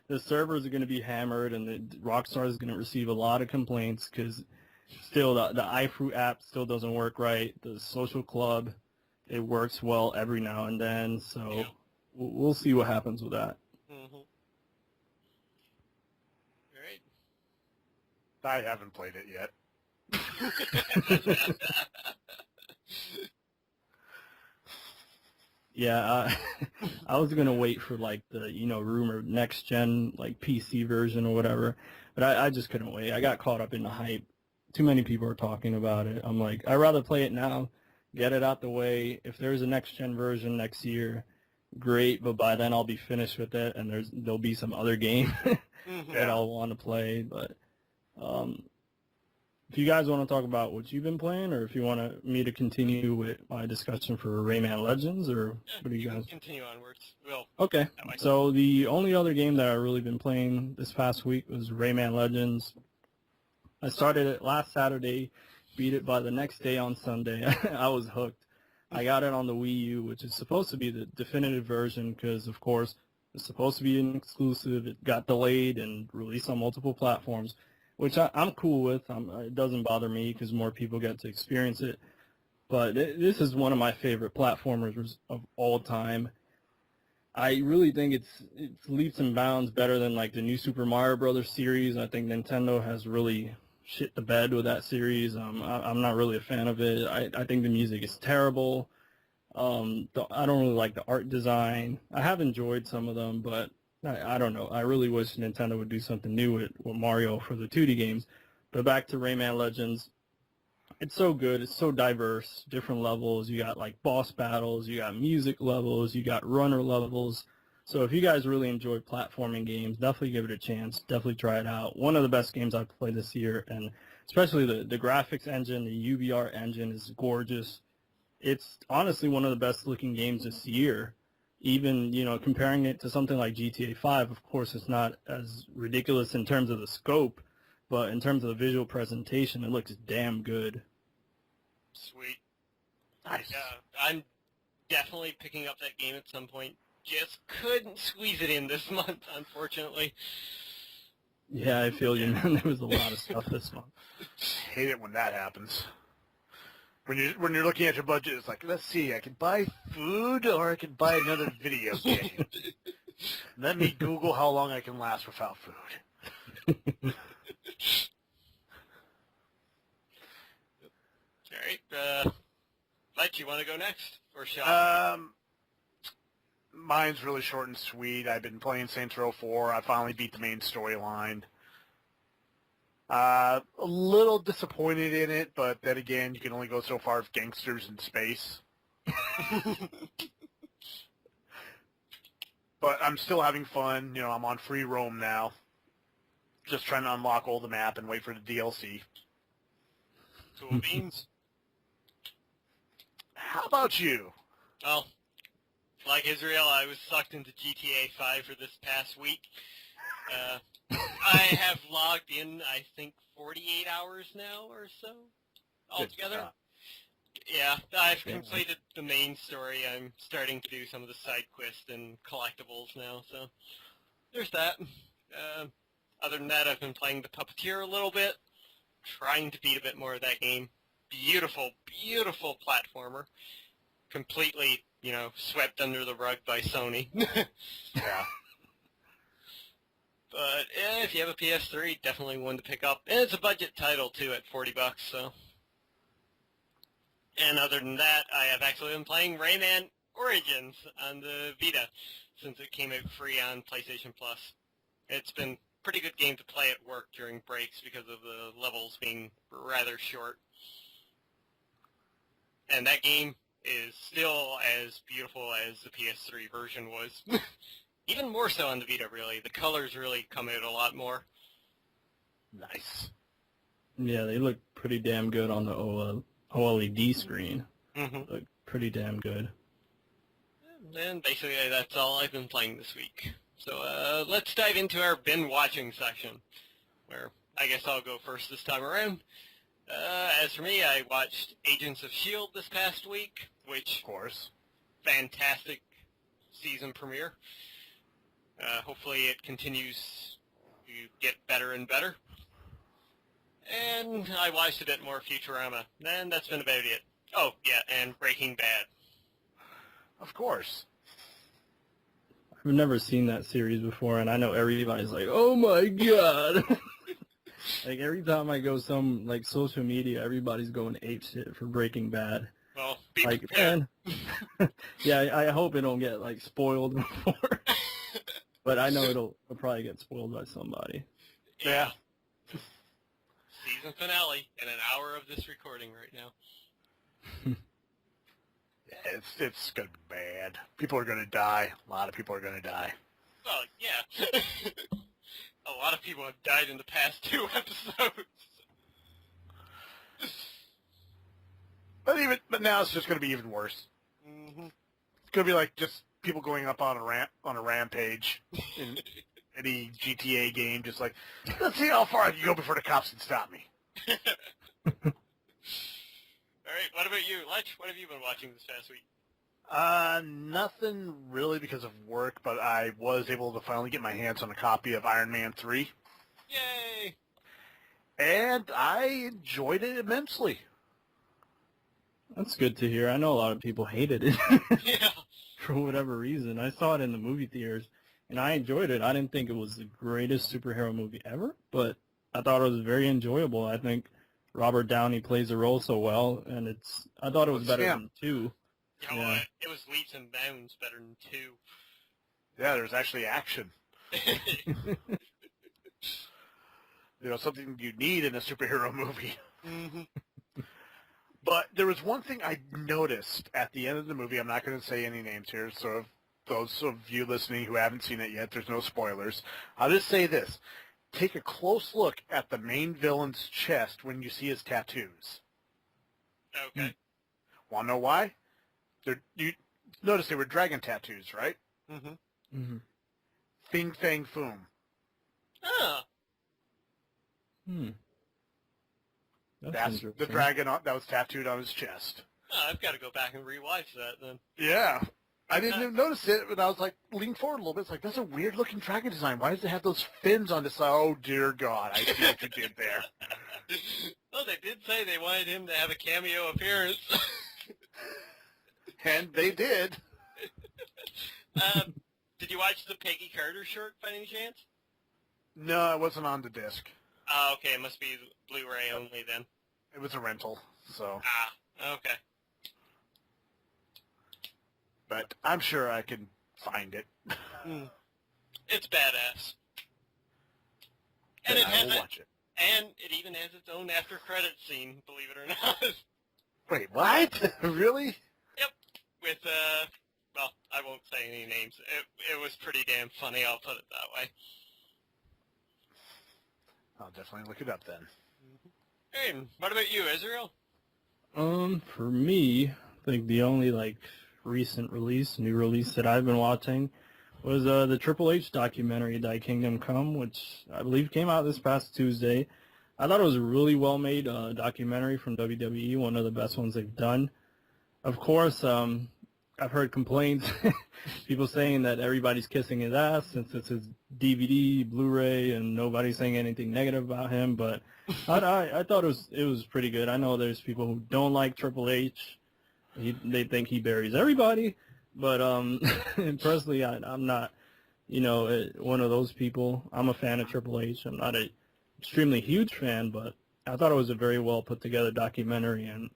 The servers are going to be hammered, and the Rockstar is going to receive a lot of complaints because still the iFruit app still doesn't work right. The social club, it works well every now and then, so we'll see what happens with that. Right. I haven't played it yet. Yeah, I was gonna wait for like the rumored next gen like PC version or whatever, but I just couldn't wait. I got caught up in the hype. Too many people are talking about it. I'm like, I'd rather play it now, get it out the way. If there's a next gen version next year, great. But by then I'll be finished with it, and there'll be some other game that I'll want to play. But if you guys want to talk about what you've been playing, or if you want me to continue with my discussion for Rayman Legends, or what do you guys? Continue onwards. We'll Okay. So the only other game that I've really been playing this past week was Rayman Legends. I started it last Saturday, beat it by the next day on Sunday. I was hooked. I got it on the Wii U, which is supposed to be the definitive version because, of course, it's supposed to be an exclusive. It got delayed and released on multiple platforms, which I'm cool with. It doesn't bother me because more people get to experience it. But this is one of my favorite platformers of all time. I really think it's leaps and bounds better than like the new Super Mario Brothers series. I think Nintendo has really shit the bed with that series. I'm not really a fan of it. I think the music is terrible. I don't really like the art design. I have enjoyed some of them, but I don't know. I really wish Nintendo would do something new with Mario for the 2D games. But back to Rayman Legends, it's so good. It's so diverse, different levels. You got like boss battles, you got music levels, you got runner levels. So if you guys really enjoy platforming games, definitely give it a chance. Definitely try it out. One of the best games I've played this year, and especially the graphics engine, the UVR engine is gorgeous. It's honestly one of the best looking games this year. Even, comparing it to something like GTA 5, of course it's not as ridiculous in terms of the scope, but in terms of the visual presentation, it looks damn good. Sweet. Nice. I'm definitely picking up that game at some point. Just couldn't squeeze it in this month, unfortunately. Yeah, I feel you, man. There was a lot of stuff this month. Hate it when that happens. When you're looking at your budget, it's like, let's see, I could buy food or I could buy another video game. Let me Google how long I can last without food. All right. Lech, you want to go next? Or shall I? Mine's really short and sweet. I've been playing Saints Row 4. I finally beat the main storyline. A little disappointed in it, but then again, you can only go so far with gangsters in space. But I'm still having fun. I'm on free roam now. Just trying to unlock all the map and wait for the DLC. Cool beans. How about you? Well, like Israel, I was sucked into GTA 5 for this past week. I have logged in, I think, 48 hours now or so altogether. Yeah, I've completed the main story. I'm starting to do some of the side quests and collectibles now, so there's that. Other than that, I've been playing the Puppeteer a little bit, trying to beat a bit more of that game. Beautiful, beautiful platformer. Completely, swept under the rug by Sony. Yeah. But if you have a PS3, definitely one to pick up. And it's a budget title, too, at $40, so. And other than that, I have actually been playing Rayman Origins on the Vita since it came out free on PlayStation Plus. It's been a pretty good game to play at work during breaks because of the levels being rather short. And that game is still as beautiful as the PS3 version was. Even more so on the Vita, really. The colors really come out a lot more. Nice. Yeah, they look pretty damn good on the OLED screen. Mm-hmm. Look pretty damn good. And basically that's all I've been playing this week. So let's dive into our bin watching section, where I guess I'll go first this time around. As for me, I watched Agents of S.H.I.E.L.D. this past week, which, Of course. fantastic season premiere. Hopefully it continues to get better and better. And I watched a bit more Futurama, and that's been about it. Oh, yeah, and Breaking Bad. Of course. I've never seen that series before, and I know everybody's like, "Oh my god!" Like every time I go some like social media, everybody's going apeshit for Breaking Bad. Well, be Like, prepared. man, yeah, I hope it don't get like spoiled before. But I know it'll probably get spoiled by somebody. Yeah. Season finale in an hour of this recording right now. It's going to be bad. People are going to die. A lot of people are going to die. Well, yeah. A lot of people have died in the past 2 episodes. But now it's just going to be even worse. Mm-hmm. It's going to be like just people going up on a rampage in any GTA game, just like, let's see how far I can go before the cops can stop me. All right, what about you? Lech, what have you been watching this past week? Nothing really because of work, but I was able to finally get my hands on a copy of Iron Man 3. Yay! And I enjoyed it immensely. That's good to hear. I know a lot of people hated it. Yeah. for whatever reason. I saw it in the movie theaters, and I enjoyed it. I didn't think it was the greatest superhero movie ever, but I thought it was very enjoyable. I think Robert Downey plays the role so well, and I thought it was better than 2. Yeah. It was leaps and bounds better than 2. Yeah, there's actually action. Something you need in a superhero movie. Mm-hmm. But there was one thing I noticed at the end of the movie. I'm not going to say any names here, so if those of you listening who haven't seen it yet, there's no spoilers. I'll just say this. Take a close look at the main villain's chest when you see his tattoos. Okay. Want to know why? You notice they were dragon tattoos, right? Mm-hmm. Mm-hmm. Fing Fang Foom. Oh. That's the dragon that was tattooed on his chest. Oh, I've got to go back and rewatch that then. Yeah. I didn't even notice it, but I was like, leaning forward a little bit. It's like, that's a weird-looking dragon design. Why does it have those fins on the side? Oh, dear God. I see what you did there. Well, they did say they wanted him to have a cameo appearance. And they did. Did you watch the Peggy Carter short by any chance? No, it wasn't on the disc. Oh, okay. It must be Blu-ray only then. It was a rental, so. Ah, okay. But I'm sure I can find it. It's badass. And And I will watch it. And it even has its own after-credits scene, believe it or not. Wait, what? Really? Yep. With, well, I won't say any names. It was pretty damn funny, I'll put it that way. I'll definitely look it up then. Hey, what about you, Israel? For me, I think the only, recent new release that I've been watching was the Triple H documentary, Thy Kingdom Come, which I believe came out this past Tuesday. I thought it was a really well-made documentary from WWE, one of the best ones they've done. Of course, I've heard complaints, people saying that everybody's kissing his ass since it's his DVD, Blu-ray, and nobody's saying anything negative about him, but I thought it was pretty good. I know there's people who don't like Triple H. They think he buries everybody, but personally, I'm not, one of those people. I'm a fan of Triple H. I'm not a extremely huge fan, but I thought it was a very well put together documentary, and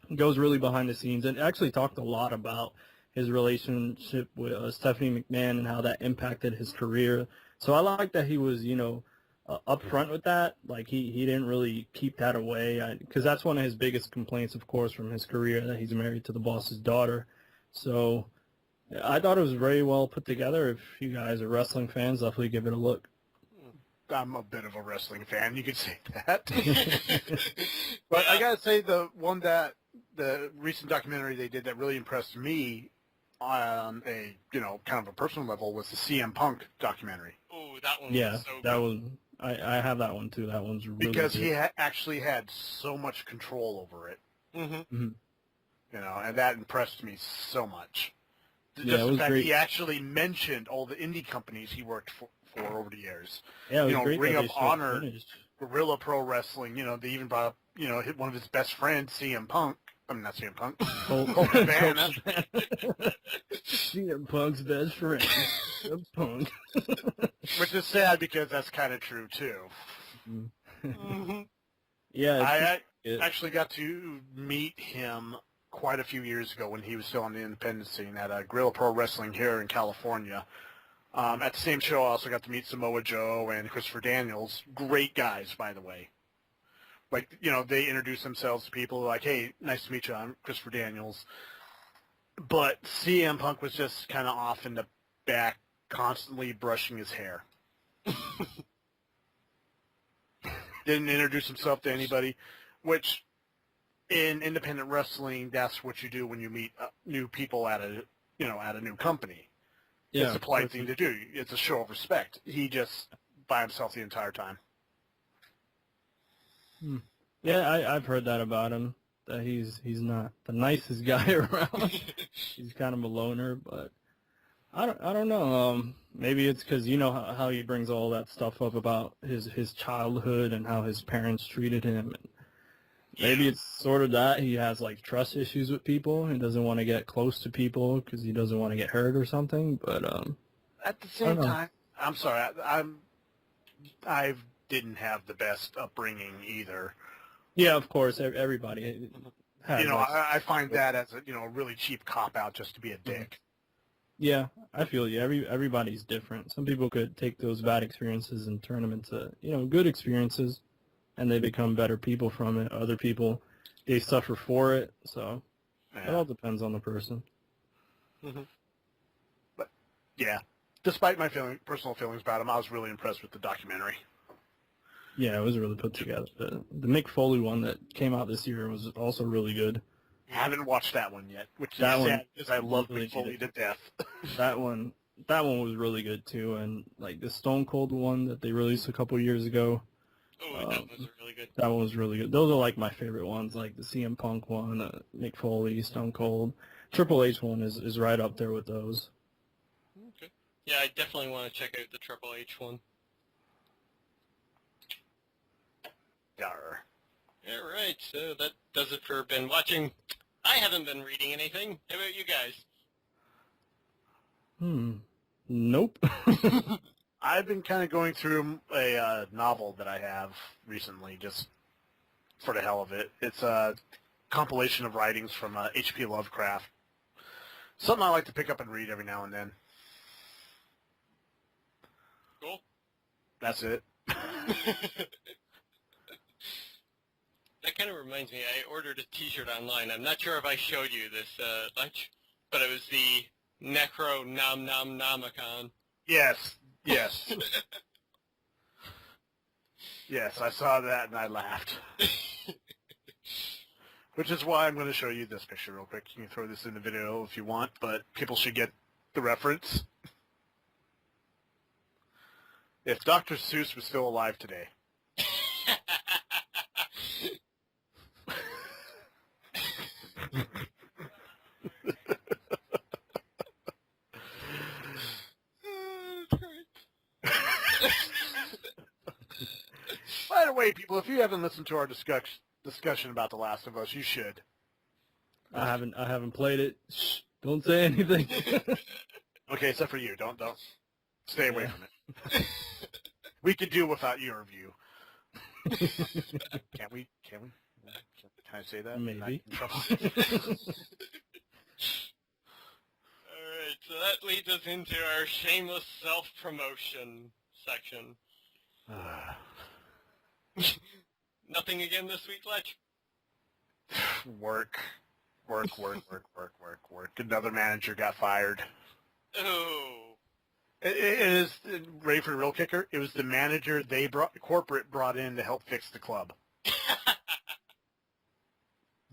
it goes really behind the scenes, and actually talked a lot about his relationship with Stephanie McMahon and how that impacted his career. So I like that he was, upfront with that. Like he didn't really keep that away, because that's one of his biggest complaints, of course, from his career, that he's married to the boss's daughter. So I thought it was very well put together. If you guys are wrestling fans, definitely give it a look. I'm a bit of a wrestling fan, you could say that. But I gotta say, the recent documentary they did that really impressed me on a, kind of a personal level was the CM Punk documentary. Oh, that one Yeah, was so that good. was. I have that one too. That one's really Because good. he actually had so much control over it, Mm-hmm. and that impressed me so much. Yeah, Just it the was fact great. he actually mentioned all the indie companies he worked for over the years. Yeah, it was great Ring that of they showed Honor, finished. Guerrilla Pro Wrestling, they even brought up, one of his best friends, CM Punk. I mean, not CM Punk. Colt Cabana. CM Punk's best friend, CM Punk. Which is sad because that's kind of true, too. Mm-hmm. Yeah, I it, actually got to meet him quite a few years ago when he was still on the independent scene at Guerrilla Pro Wrestling here in California. At the same show, I also got to meet Samoa Joe and Christopher Daniels. Great guys, by the way. They introduce themselves to people like, hey, nice to meet you, I'm Christopher Daniels. But CM Punk was just kind of off in the back, constantly brushing his hair. Didn't introduce himself to anybody, which in independent wrestling, that's what you do when you meet new people at a new company. yeah, It's a polite thing to do. It's a show of respect. He just by himself the entire time. Yeah, I've heard that about him. That he's not the nicest guy around. He's kind of a loner, but I don't know. Maybe it's because how he brings all that stuff up about his childhood and how his parents treated him. Maybe it's sort of that. He has like trust issues with people. He doesn't want to get close to people because he doesn't want to get hurt or something. But at the same time, I'm sorry, I didn't have the best upbringing either. Yeah, of course, everybody has. I find that as a really cheap cop out just to be a dick. Yeah, I feel you. Everybody's different. Some people could take those bad experiences and turn them into good experiences, and they become better people from it. Other people, they suffer for it. So it all depends on the person. Mm-hmm. But yeah, despite my personal feelings about him, I was really impressed with the documentary. Yeah, it was really put together. The Mick Foley one that came out this year was also really good. I haven't watched that one yet, which is sad because I love Mick Foley to death. That one was really good too, and like the Stone Cold one that they released a couple years ago. Oh, that was really good. That one was really good. Those are like my favorite ones, like the CM Punk one, Mick Foley, Stone Cold. Triple H one is right up there with those. Okay. Yeah, I definitely want to check out the Triple H one. Yarr. All right, so that does it for been watching. I haven't been reading anything. How about you guys? Nope. I've been kind of going through a novel that I have recently, just for the hell of it. It's a compilation of writings from H.P. Lovecraft. Something I like to pick up and read every now and then. Cool. That's it. That kind of reminds me, I ordered a t-shirt online. I'm not sure if I showed you this lunch, but it was the Necro Nom Nom Nomicon. Yes. Yes, I saw that and I laughed. Which is why I'm going to show you this picture real quick. You can throw this in the video if you want, but people should get the reference. If Dr. Seuss was still alive today. By the way, people, if you haven't listened to our discussion about The Last of Us, you should. I haven't played it. Shh, don't say anything. Okay, except for you. Don't. Stay away from it. We could do without your review. Can't we? Can I say that? Maybe. Alright, so that leads us into our shameless self-promotion section. Nothing again this week, Lech? Work. Another manager got fired. Oh. It is, ready for the real kicker, it was the manager corporate brought in to help fix the club.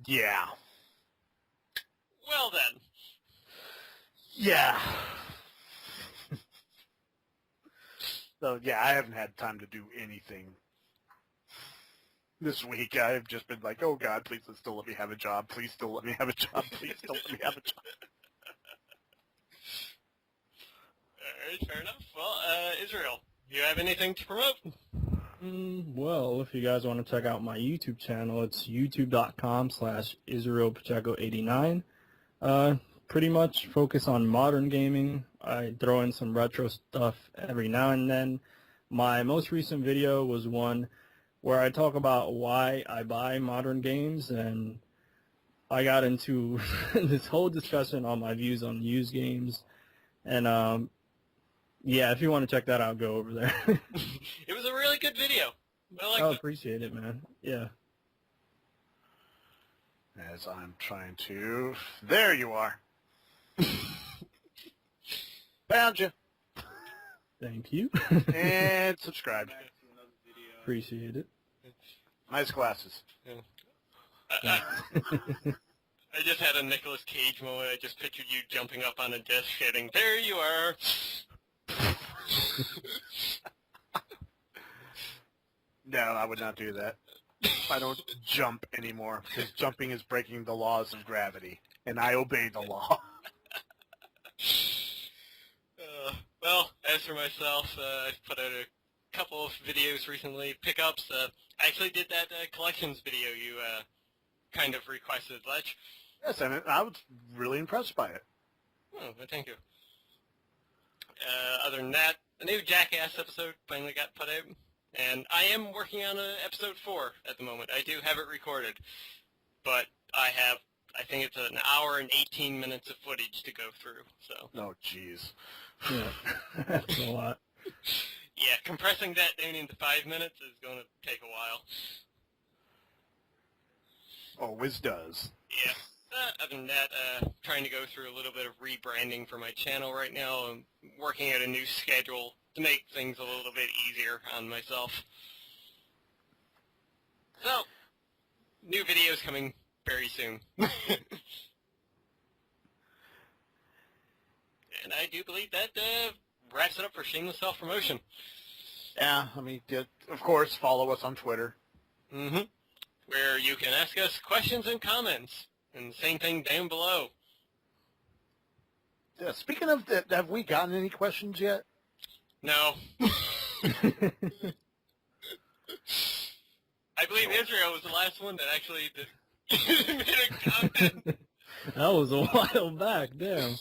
Yeah. Well then. Yeah. So, yeah, I haven't had time to do anything this week. I've just been like, oh, God, please still let me have a job. Please still let me have a job. Please still let me have a job. All right, fair enough. Well, Israel, you have anything to promote? Well, if you guys want to check out my YouTube channel, it's youtube.com/Israel Pacheco89. Pretty much focus on modern gaming. I throw in some retro stuff every now and then. My most recent video was one where I talk about why I buy modern games, and I got into this whole discussion on my views on used games. And yeah, if you want to check that out, go over there. It was a really good video. I liked I it. appreciate it, man. Yeah. As I'm trying to... There you are. Found you. Thank you. And subscribe. Appreciate it. Nice glasses. Yeah. I just had a Nicolas Cage moment. I just pictured you jumping up on a disc, hitting, there you are. No, I would not do that. I don't jump anymore, because jumping is breaking the laws of gravity, and I obey the law. Well, as for myself, I've put out a couple of videos recently, pickups. I actually did that collections video you kind of requested, Lech. Yes, and I was really impressed by it. Oh, well, thank you. Other than that, the new Jackass episode finally got put out, and I am working on episode 4 at the moment. I do have it recorded, but I think it's an hour and 18 minutes of footage to go through, so. Oh, jeez. Yeah, that's a lot. Yeah, compressing that down into 5 minutes is going to take a while. Always does. Yeah. Other than that, trying to go through a little bit of rebranding for my channel right now. I'm working out a new schedule to make things a little bit easier on myself. So, new videos coming very soon. And I do believe that wraps it up for shameless self-promotion. Yeah, I mean, of course, follow us on Twitter. Mm-hmm. Where you can ask us questions and comments. And same thing down below. Yeah, speaking of that, have we gotten any questions yet? No. I believe Israel was the last one that actually made a comment. That was a while back, damn.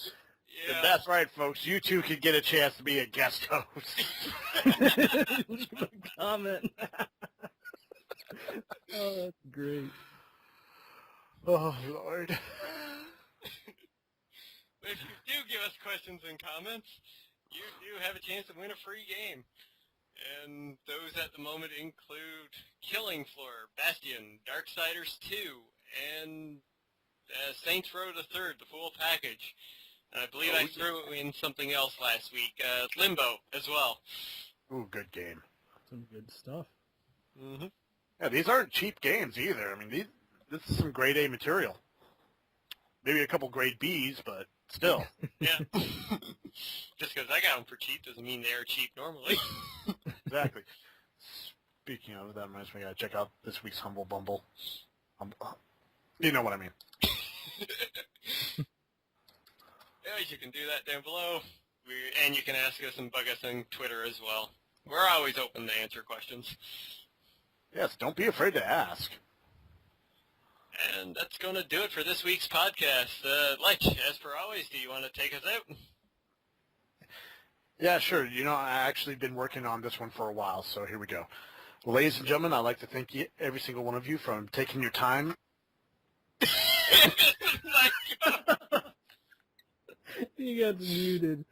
Yeah. That's right, folks. You two could get a chance to be a guest host. Comment. Oh, that's great. Oh, Lord. But if you do give us questions and comments, you do have a chance to win a free game. And those at the moment include Killing Floor, Bastion, Darksiders 2, and Saints Row the Third, the full package. And I believe I threw in something else last week, Limbo as well. Ooh, good game. Some good stuff. Mm-hmm. Yeah, these aren't cheap games either. I mean, this is some grade A material. Maybe a couple grade Bs, but still. Yeah. Just because I got them for cheap doesn't mean they're cheap normally. Exactly. Speaking of, that reminds me, I gotta check out this week's Humble Bumble. You know what I mean. Yeah, you can do that down below. And you can ask us and bug us on Twitter as well. We're always open to answer questions. Yes, don't be afraid to ask. And that's going to do it for this week's podcast. Lech, as per always, do you want to take us out? Yeah, sure. You know, I actually been working on this one for a while, so here we go. Ladies and gentlemen, I'd like to thank every single one of you for taking your time. My God. He got muted.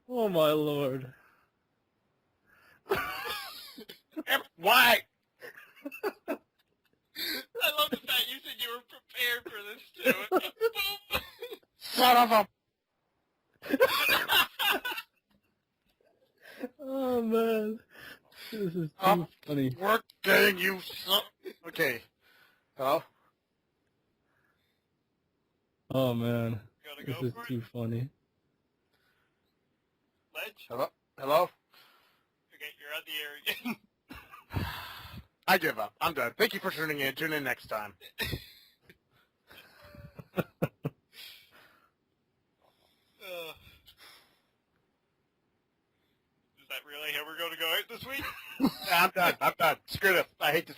Oh, my Lord. Why? I love the fact you said you were prepared for this, too. Boom. Son of a... Oh, man. This is too funny. Working, you son... Okay. Hello? Oh, man. Gotta This go is for too funny. Lech? Hello? Hello? Okay, you're on the air again. I give up. I'm done. Thank you for tuning in. Tune in next time. Is that really how we're going to go out this week? I'm done. I'm done. Screw this. I hate this.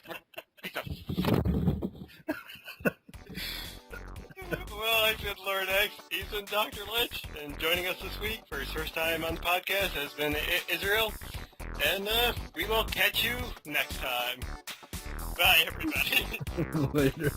Well, I've been Lord X. He's been Dr. Lech. And joining us this week for his first time on the podcast has been Israel. And we will catch you next time. Bye, everybody. Later.